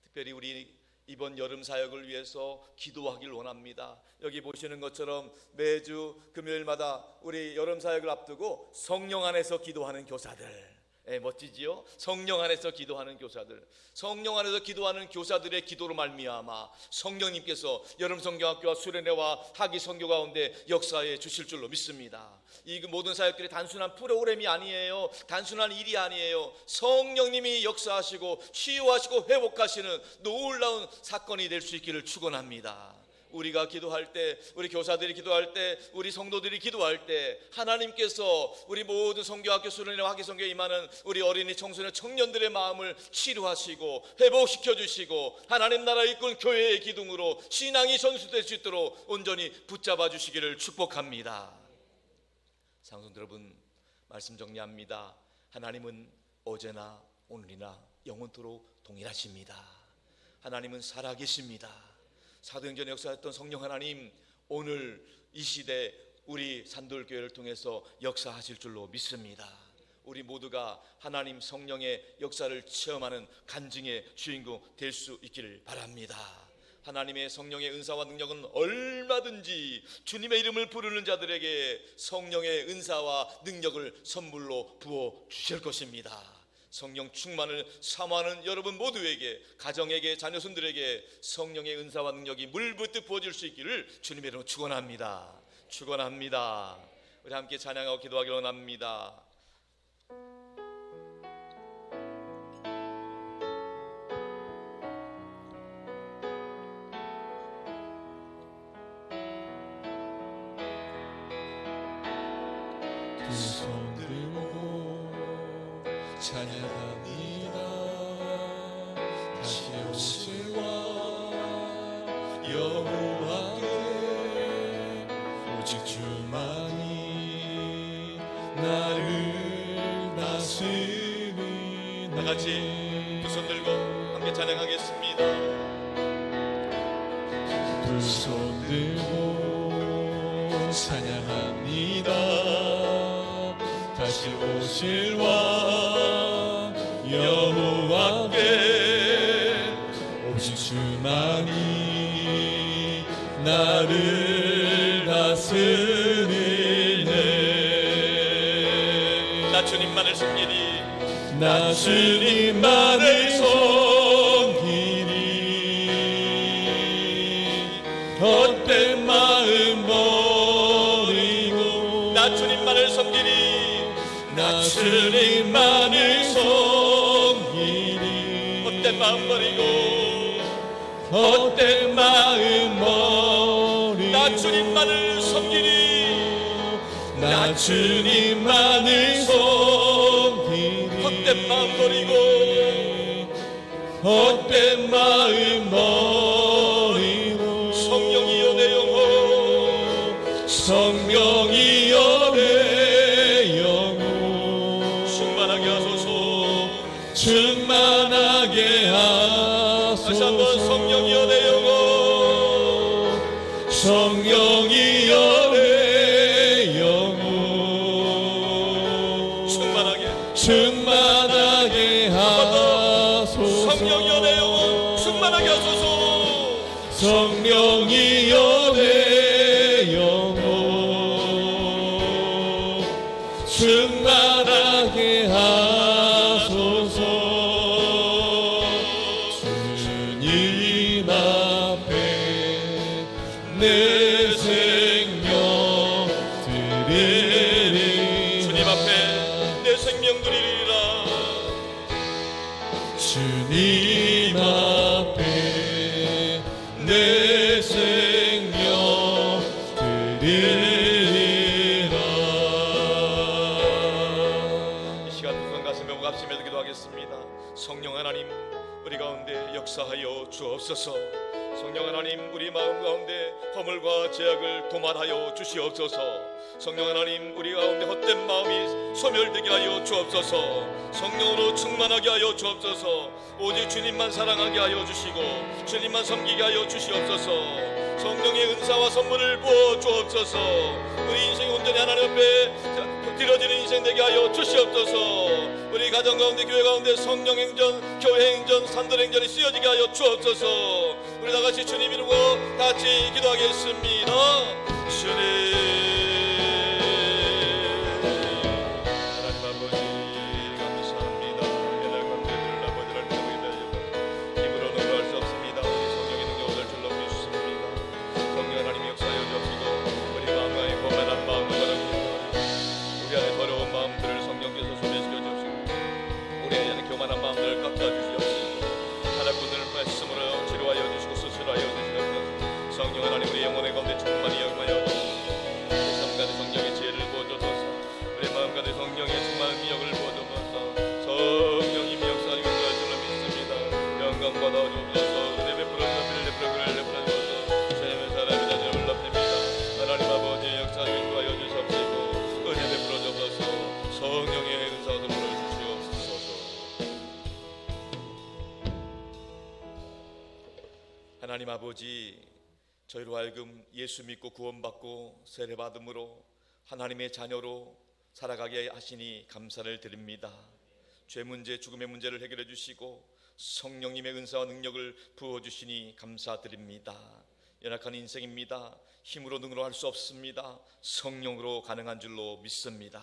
특별히 우리 이번 여름 사역을 위해서 기도하길 원합니다. 여기 보시는 것처럼 매주 금요일마다 우리 여름 사역을 앞두고 성령 안에서 기도하는 교사들, 멋지지요? 성령 안에서 기도하는 교사들, 성령 안에서 기도하는 교사들의 기도로 말미암아 성령님께서 여름 성경학교와 수련회와 학위 선교 가운데 역사해 주실 줄로 믿습니다. 이 모든 사역들이 단순한 프로그램이 아니에요. 단순한 일이 아니에요. 성령님이 역사하시고 치유하시고 회복하시는 놀라운 사건이 될 수 있기를 축원합니다. 우리가 기도할 때, 우리 교사들이 기도할 때, 우리 성도들이 기도할 때 하나님께서 우리 모든 성교학교 수련회 학위선교에 임하는 우리 어린이 청소년 청년들의 마음을 치료하시고 회복시켜 주시고 하나님 나라 이끈 교회의 기둥으로 신앙이 전수될 수 있도록 온전히 붙잡아 주시기를 축복합니다. 상성들 여러분, 말씀 정리합니다. 하나님은 어제나 오늘이나 영원토록 동일하십니다. 하나님은 살아계십니다. 사도행전에 역사했던 성령 하나님, 오늘 이 시대 우리 산돌교회를 통해서 역사하실 줄로 믿습니다. 우리 모두가 하나님 성령의 역사를 체험하는 간증의 주인공 될 수 있기를 바랍니다. 하나님의 성령의 은사와 능력은 얼마든지 주님의 이름을 부르는 자들에게 성령의 은사와 능력을 선물로 부어 주실 것입니다. 성령 충만을 사모하는 여러분 모두에게, 가정에게, 자녀손들에게 성령의 은사와 능력이 물붓듯 부어질 수 있기를 주님의 이름으로 축원합니다. 축원합니다. 우리 함께 찬양하고 기도하기를 원합니다. 두 손 들고 찬양합니다. 다시 오실 왕 여호와께 오직 주만이 나를 다스리네. 다 같이 두 손 들고 함께 찬양하겠습니다. 두 손 들고 찬양합니다. 다시 오실 왕 여호와께 오직 주만이 나를 다스리네. 나 주님만을 섬기리. 나 주님만을 섬기리. 헛된 마음 버리고 나 주님만을 섬기리. 나 주님만을 섬기리. 헛된 마음 버리고 헛된 마음 버리고 나 주님만을 섬기리. 나 주님만을 섬기리. 헛된 마음 버리고 헛된 마음 버리고 성령이여 내 영혼 성령이여 내 영혼 충만하게 하소서. 충만하게 성령이여 내 영혼 충만하게 하소서. 성령이여 내 영혼 충만하게 하소서. 성령이여 내 영혼 충만하게 하소서. 주님 앞에 내 생명 드리리라. 주님 앞에 내 생명 드리리라. 주님 앞에 내 생명 드리리라. 이 시간 두손 가슴에 오갑심에도 기도하겠습니다. 성령 하나님, 우리 가운데 역사하여 주옵소서. 성령 하나님, 우리 마음 가운데 허물과 죄악을 도말하여 주시옵소서. 성령 하나님, 우리 가운데 헛된 마음이 소멸되게 하여 주옵소서. 성령으로 충만하게 하여 주옵소서. 오직 주님만 사랑하게 하여 주시고 주님만 섬기게 하여 주시옵소서. 성령의 은사와 선물을 부어 주옵소서. 우리 인생이 온전히 하나님 앞에 드려지는 인생 되게 하여 주시옵소서. 우리 가정 가운데, 교회 가운데 성령 행전, 교회 행전, 산들 행전이 쓰여지게 하여 주옵소서. 우리 다 같이 주님 이름으로 같이 기도하겠습니다. 주님, 하나님 아버지 감사합니다. 연약 관계들 아버지를 믿음에 힘으로는 할 수 없습니다. 우리 성령의 능력을 줄러 주셨습니다. 성령 하나님 역사하여 주시고 우리 마음에 거만한 마음을 우리 안에 더러운 마음들을 성령께서 소멸시켜 주시고 우리 안에 교만한 마음들을 깎아 주시옵시고 하나님의 말씀으로 치료하여 주시고 수술하여 주시옵소서. 성령 하나님, 우리 영혼의 가운데 충만히 역마여 주시옵소서. 우리 삶 가운데 성령의 지혜를 부어주소서. 우리 마음 가운데 성령의 충만한 미역을 부어주소서. 성령님이 역사하는 것을 줄로 믿습니다. 영광 받아주옵소서. 은혜 베풀어 주옵소서. 베풀어 그를 베풀어 주옵소서. 주님의 사랑이 자녀를 올라옵니다. 하나님 아버지 역사하여 인도하여 주시옵시고 은혜 베풀어 주옵소서. 성령의 은사 선물을 주시옵소서. 하나님 아버지, 저희로 하여금 예수 믿고 구원받고 세례받음으로 하나님의 자녀로 살아가게 하시니 감사를 드립니다. 죄 문제, 죽음의 문제를 해결해 주시고 성령님의 은사와 능력을 부어주시니 감사드립니다. 연약한 인생입니다. 힘으로 능으로 할 수 없습니다. 성령으로 가능한 줄로 믿습니다.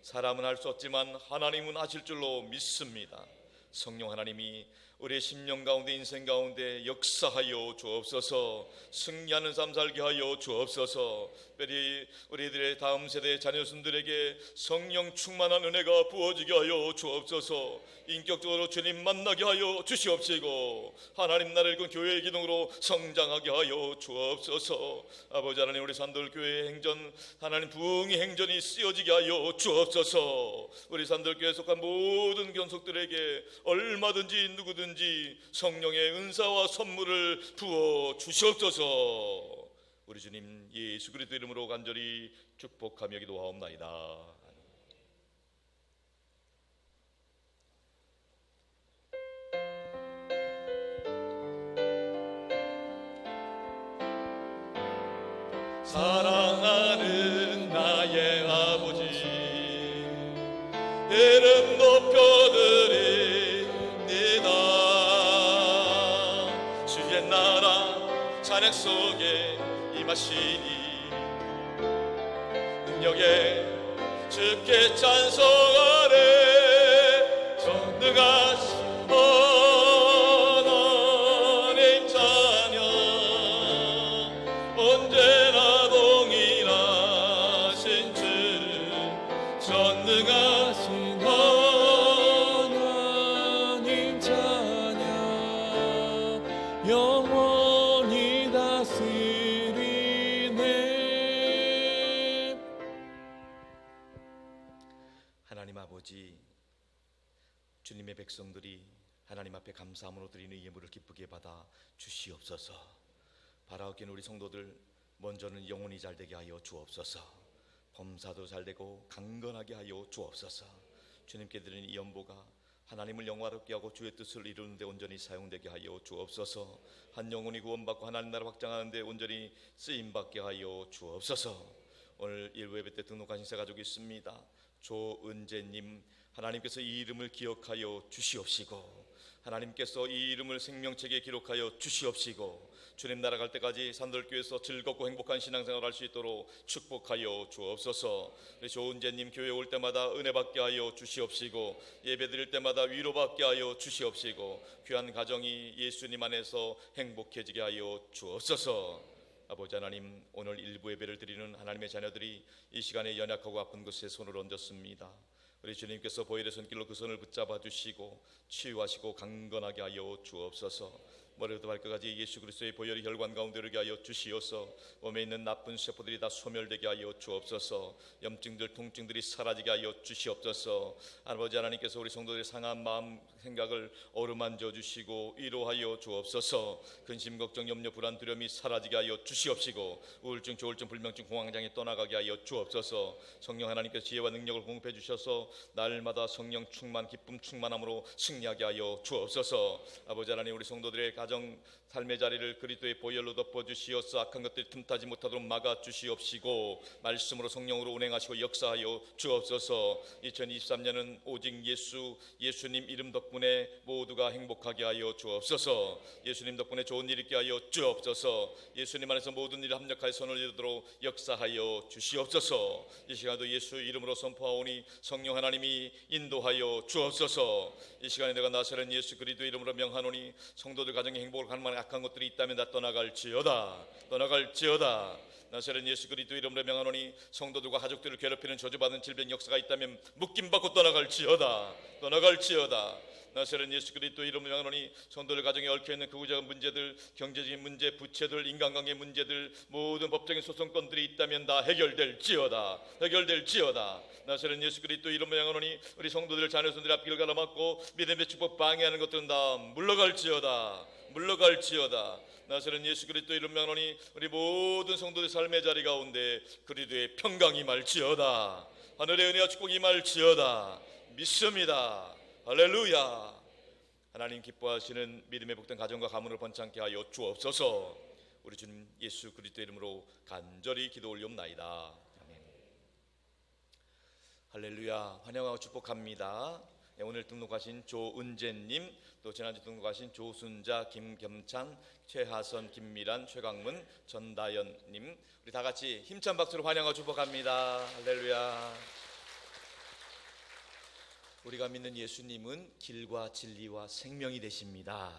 사람은 할 수 없지만 하나님은 하실 줄로 믿습니다. 성령 하나님이 우리의 심령 가운데, 인생 가운데 역사하여 주옵소서. 승리하는 삶 살게 하여 주옵소서. 특별히 우리들의 다음 세대 자녀순들에게 성령 충만한 은혜가 부어지게 하여 주옵소서. 인격적으로 주님 만나게 하여 주시옵시고 하나님 나라를 그 교회의 기능으로 성장하게 하여 주옵소서. 아버지 하나님, 우리 산돌교회 행전, 하나님 부흥의 행전이 쓰여지게 하여 주옵소서. 우리 산돌교회에 속한 모든 견속들에게 얼마든지 누구든지 성령의 은사와 선물을 부어 주시옵소서. 우리 주님 예수 그리스도 이름으로 간절히 축복하며 기도하옵나이다. 사랑하는 나의 아버지, 이름 높여드립니다. 주의 나라 찬양 속에 임하시니 능력에 주께 찬송하네. 전능하신 하나님 자녀 언제나 동일하신 주, 전능하신 하나님 자녀 영원히 다스리네. 하나님 아버지, 주님의 백성들이 하나님 앞에 감사함으로 드리는 예물을 기쁘게 받아 주시옵소서. 바라옵기는 우리 성도들 먼저는 영혼이 잘되게 하여 주옵소서. 범사도 잘되고 강건하게 하여 주옵소서. 주님께 드리는 이 연보가 하나님을 영화롭게 하고 주의 뜻을 이루는 데 온전히 사용되게 하여 주옵소서. 한 영혼이 구원받고 하나님 나라 확장하는 데 온전히 쓰임받게 하여 주옵소서. 오늘 일부 예배 때 등록하신 세 가족이 있습니다. 조은재님, 하나님께서 이 이름을 기억하여 주시옵시고, 하나님께서 이 이름을 생명책에 기록하여 주시옵시고, 주님 나라 갈 때까지 산돌교회에서 즐겁고 행복한 신앙생활 할 수 있도록 축복하여 주옵소서. 우리 조은재님 교회 올 때마다 은혜 받게 하여 주시옵시고, 예배 드릴 때마다 위로 받게 하여 주시옵시고, 귀한 가정이 예수님 안에서 행복해지게 하여 주옵소서. 아버지 하나님, 오늘 일부 예배를 드리는 하나님의 자녀들이 이 시간에 연약하고 아픈 곳에 손을 얹었습니다. 우리 주님께서 보혈의 손길로 그 손을 붙잡아 주시고 치유하시고 강건하게 하여 주옵소서. 머리부터 발끝까지 예수 그리스도의 보혈이 혈관 가운데 이르게 하여 주시옵소서. 몸에 있는 나쁜 세포들이 다 소멸되게 하여 주옵소서. 염증들 통증들이 사라지게 하여 주시옵소서. 아버지 하나님께서 우리 성도들의 상한 마음 생각을 어루만져 주시고 위로하여 주옵소서. 근심 걱정 염려 불안 두려움이 사라지게 하여 주시옵시고, 우울증 조울증 불면증 공황장애 떠나가게 하여 주옵소서. 성령 하나님께서 지혜와 능력을 공급해 주셔서 날마다 성령 충만 기쁨 충만함으로 승리하게 하여 주옵소서. 아버지 하나님, 우리 성도들의 가정 삶의 자리를 그리스도의 보혈로 덮어주시어서 악한 것들이 틈타지 못하도록 막아주시옵시고, 말씀으로 성령으로 운행하시고 역사하여 주옵소서. 2023년은 오직 예수님 이름 덕분에 모두가 행복하게 하여 주옵소서. 예수님 덕분에 좋은 일 있게 하여 주옵소서. 예수님 안에서 모든 일을 합력하여 선을 이루도록 역사하여 주시옵소서. 이 시간도 예수 이름으로 선포하오니 성령 하나님이 인도하여 주옵소서. 이 시간에 내가 나사렛 예수 그리스도 이름으로 명하노니 성도들 가정의 행복을 가는 만한 악한 것들이 있다면 다 떠나갈지어다. 나사렛 예수 그리스도 이름으로 명하노니 성도들과 가족들을 괴롭히는 저주받은 질병 역사가 있다면 묶임받고 떠나갈지어다. 나사렛 예수 그리스도 이름으로 명하노니 성도들 가정에 얽혀있는 극우적인 문제들, 경제적인 문제, 부채들, 인간관계 문제들, 모든 법적인 소송건들이 있다면 다 해결될지어다. 나사렛 예수 그리스도 이름으로 명하노니 우리 성도들 자녀손들의 앞길을 가로막고 믿음의 축복 방해하는 것들은 다 물러갈지어다. 나사렛 예수 그리스도 이름 명하노니 우리 모든 성도의 삶의 자리 가운데 그리스도의 평강이 임할지어다. 하늘의 은혜와 축복이 임할지어다. 믿습니다. 할렐루야. 하나님 기뻐하시는 믿음의 복된 가정과 가문을 번창케 하여 주옵소서. 우리 주님 예수 그리스도 이름으로 간절히 기도 올리옵나이다. 아멘. 할렐루야. 환영하고 축복합니다. 네, 오늘 등록하신 조은재님, 또 지난주 등록하신 조순자, 김겸찬, 최하선, 김미란, 최강문, 전다연님, 우리 다 같이 힘찬 박수로 환영하고 축복합니다. 할렐루야. 우리가 믿는 예수님은 길과 진리와 생명이 되십니다.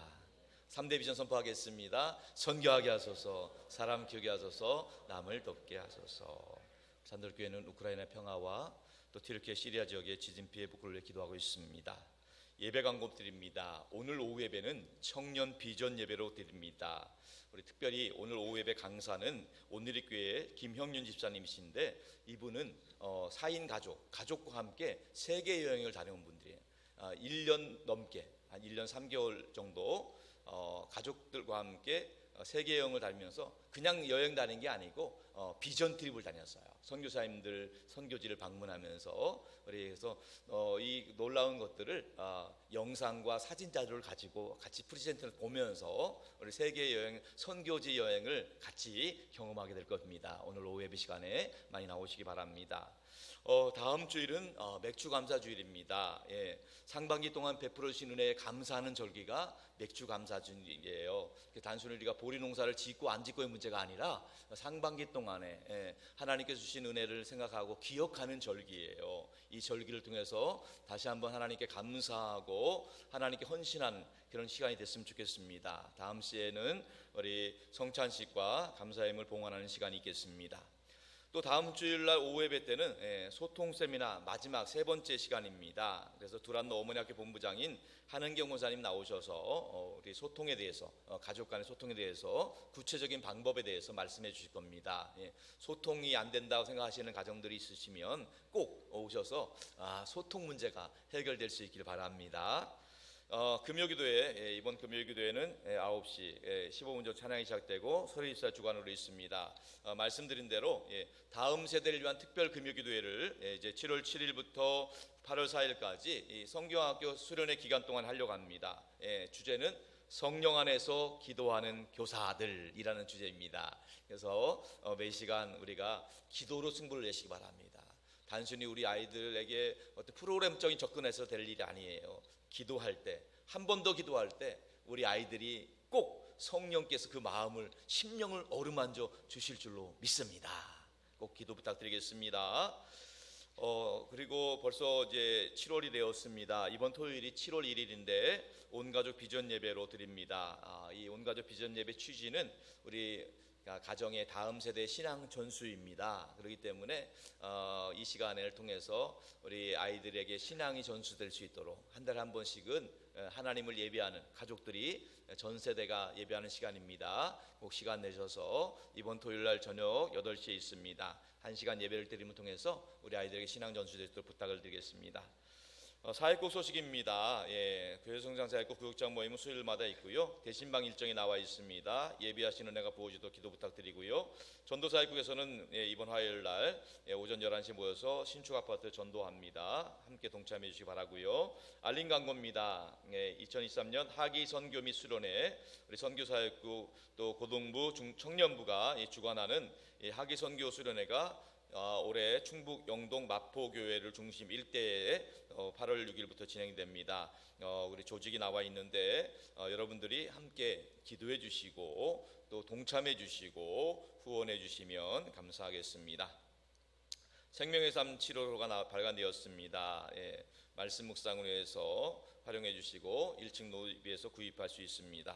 3대 비전 선포하겠습니다. 선교하게 하소서, 사람 키우게 하소서, 남을 돕게 하소서. 산돌교회는 우크라이나 평화와 또 튀르키예 시리아 지역의 지진 피해 복구를 위해 기도하고 있습니다. 예배 광고 드립니다. 오늘 오후 예배는 청년 비전 예배로 드립니다. 우리 특별히 오늘 오후 예배 강사는 온누리교회 김형윤 집사님이신데, 이분은 4인 가족과 함께 세계 여행을 다녀온 분들이에요. 1년 넘게, 한 1년 3개월 정도 가족들과 함께 세계 여행을 다니면서 그냥 여행 다닌 게 아니고 비전 트립을 다녔어요. 선교사님들 선교지를 방문하면서, 그래서 이 놀라운 것들을 영상과 사진 자료를 가지고 같이 프리젠트를 보면서 우리 세계 여행, 선교지 여행을 같이 경험하게 될 겁니다. 오늘 오후 예배 시간에 많이 나오시기 바랍니다. 다음 주일은 맥주 감사 주일입니다. 예, 상반기 동안 베풀어 주신 은혜에 감사하는 절기가 맥주 감사 주일이에요. 단순히 우리가 보리 농사를 짓고 안 짓고의 문제가 아니라 상반기 동안에 하나님께서 주신 은혜를 생각하고 기억하는 절기예요. 이 절기를 통해서 다시 한번 하나님께 감사하고 하나님께 헌신한 그런 시간이 됐으면 좋겠습니다. 다음 시에는 우리 성찬식과 감사임을 봉헌하는 시간이 있겠습니다. 또 다음 주일날 오후 예배 때는 소통 세미나 마지막 세 번째 시간입니다. 그래서 두란노 어머니학교 본부장인 한은경 원사님 나오셔서 우리 소통에 대해서, 가족 간의 소통에 대해서 구체적인 방법에 대해서 말씀해 주실 겁니다. 소통이 안 된다고 생각하시는 가정들이 있으시면 꼭 오셔서 소통 문제가 해결될 수 있기를 바랍니다. 금요기도회, 이번 금요기도회는 9시 15분 전 찬양이 시작되고 서리사 주관으로 있습니다. 말씀드린 대로 다음 세대를 위한 특별 금요기도회를 이제 7월 7일부터 8월 4일까지 이 성경학교 수련회 기간 동안 하려고 합니다. 주제는 성령 안에서 기도하는 교사들이라는 주제입니다. 그래서 매 시간 우리가 기도로 승부를 내시기 바랍니다. 단순히 우리 아이들에게 어떤 프로그램적인 접근해서 될 일이 아니에요. 기도할 때, 한 번 더 기도할 때 우리 아이들이 꼭 성령께서 그 마음을, 심령을 어루만져 주실 줄로 믿습니다. 꼭 기도 부탁드리겠습니다. 그리고 벌써 이제 7월이 되었습니다. 이번 토요일이 7월 1일인데 온가족 비전 예배로 드립니다. 이 온가족 비전 예배 취지는 우리 가정의 다음 세대 신앙 전수입니다. 그렇기 때문에 이 시간을 통해서 우리 아이들에게 신앙이 전수될 수 있도록 한 달에 한 번씩은 하나님을 예배하는 가족들이 전 세대가 예배하는 시간입니다. 꼭 시간 내셔서 이번 토요일 날 저녁 8시에 있습니다. 1시간 예배를 드림을 통해서 우리 아이들에게 신앙 전수될 수 있도록 부탁을 드리겠습니다. 사회국 소식입니다. 교회성장 사회국 구역장 모임은 수요일마다 있고요. 대신방 일정이 나와 있습니다. 예비하시는 은혜가 부어지도록 기도 부탁드리고요. 전도 사회국에서는 이번 화요일 날 오전 11시에 모여서 신축 아파트 전도합니다. 함께 동참해 주시기 바라고요. 알림 광고입니다. 2023년 하기 선교 및 수련회 우리 선교 사회국 또 고등부 청년부가 주관하는 하기 선교 수련회가 올해 충북 영동 마포교회를 중심 일대에 8월 6일부터 진행됩니다. 우리 조직이 나와 있는데 여러분들이 함께 기도해 주시고 또 동참해 주시고 후원해 주시면 감사하겠습니다. 생명의 삶 치료로가 발간되었습니다. 말씀 묵상을 위해서 활용해 주시고 1층 노비에서 구입할 수 있습니다.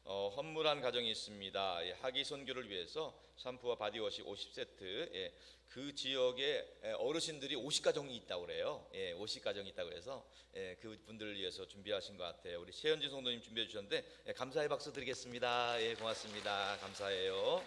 헌물한 가정이 있습니다. 하기 선교를 위해서 샴푸와 바디워시 50세트. 그 지역에 어르신들이 50가정이 있다고 그래요. 50가정이 있다고 그래서 그 분들을 위해서 준비하신 것 같아요. 우리 최현진 성도님 준비해 주셨는데 감사의 박수 드리겠습니다. 고맙습니다. 감사해요.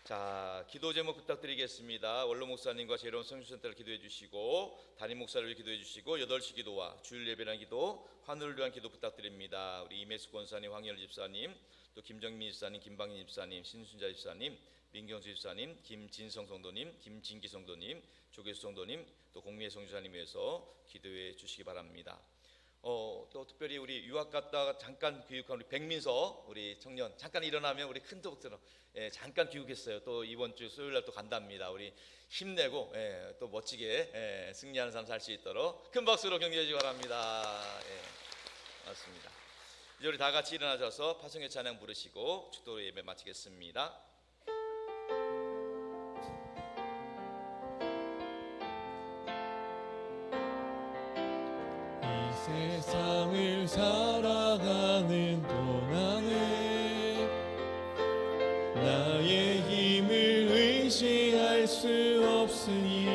자, 기도 제목 부탁드리겠습니다. 원로 목사님과 제롬 성주센터를 기도해 주시고 담임 목사를 위해 기도해 주시고 8시 기도와 주일 예배라는 기도, 환우를 위한 기도 부탁드립니다. 우리 이매수 권사님, 황열 집사님, 또 김정민 집사님, 김방인 집사님, 신순자 집사님, 민경수 집사님, 김진성 성도님, 김진기 성도님, 조계수 성도님, 또 공미애 성주사님 위해서 기도해 주시기 바랍니다. 또 특별히 우리 유학 갔다가 잠깐 귀국한 우리 백민서 우리 청년 잠깐 일어나면 우리 큰 도둑처럼 잠깐 귀국했어요. 또 이번 주 수요일 날 또 간답니다. 우리 힘내고 또 멋지게 승리하는 삶 살 수 있도록 큰 박수로 격려해 주시기 바랍니다. 맞습니다. 이제 우리 다 같이 일어나셔서 파송의 찬양 부르시고 축도 예배 마치겠습니다. 세상을 살아가는 동안에 나의 힘을 의지할 수 없으니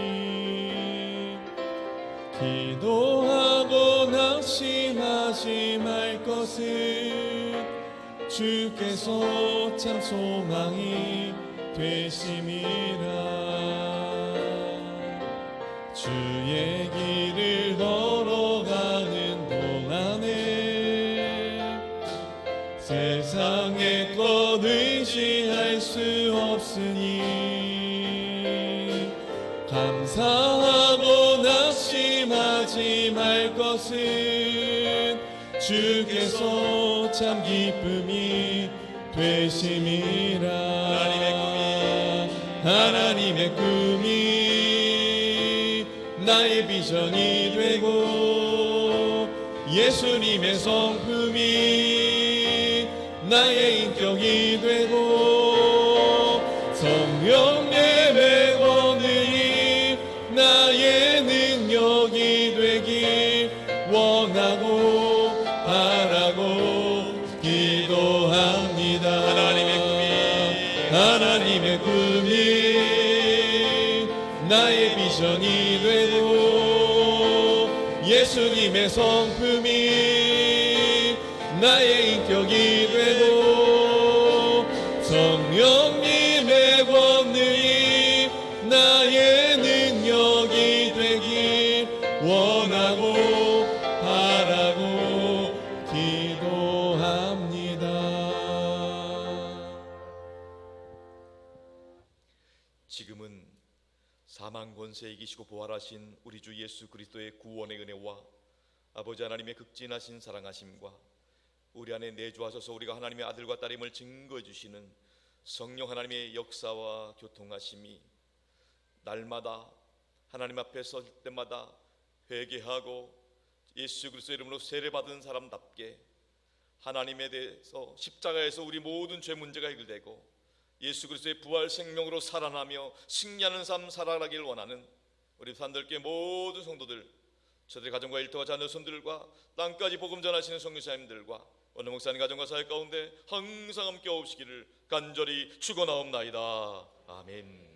기도하고 낙심하지 말 것은 주께서 참 소망이 되심이라. 주의 길을 걸어가는 동안에 세상의 것 의지할 수 없으니 감사하고 낙심하지 말 것은 주께서 참 기쁨이 되심이라. 하나님의 꿈이 나의 비전이 되고 예수님의 성품이 나의 인격이 되고 성령의 백원이 나의 능력이 되길 원하고 바라고 기도합니다. 하나님의 꿈이 나의 비전이 되고 예수님의 성품이 나의 인격이 되고 성령님의 권능이 나의 능력이 되길 원하고 바라고 기도합니다. 지금은 사망 권세 이기시고 부활하신 우리 주 예수 그리스도의 구원의 은혜와 아버지 하나님의 극진하신 사랑하심과 우리 안에 내주하셔서 우리가 하나님의 아들과 딸임을 증거해 주시는 성령 하나님의 역사와 교통하심이 날마다 하나님 앞에 설 때마다 회개하고 예수 그리스도의 이름으로 세례받은 사람답게 하나님에 대해서 십자가에서 우리 모든 죄 문제가 해결되고 예수 그리스도의 부활 생명으로 살아나며 승리하는 삶 살아가길 원하는 우리 산들교회 모든 성도들, 저들의 가정과 일터와 자녀손들과 땅까지 복음 전하시는 성교사님들과 원로 목사님 가정과 사회 가운데 항상 함께 오시기를 간절히 축원하옵나이다. 아멘.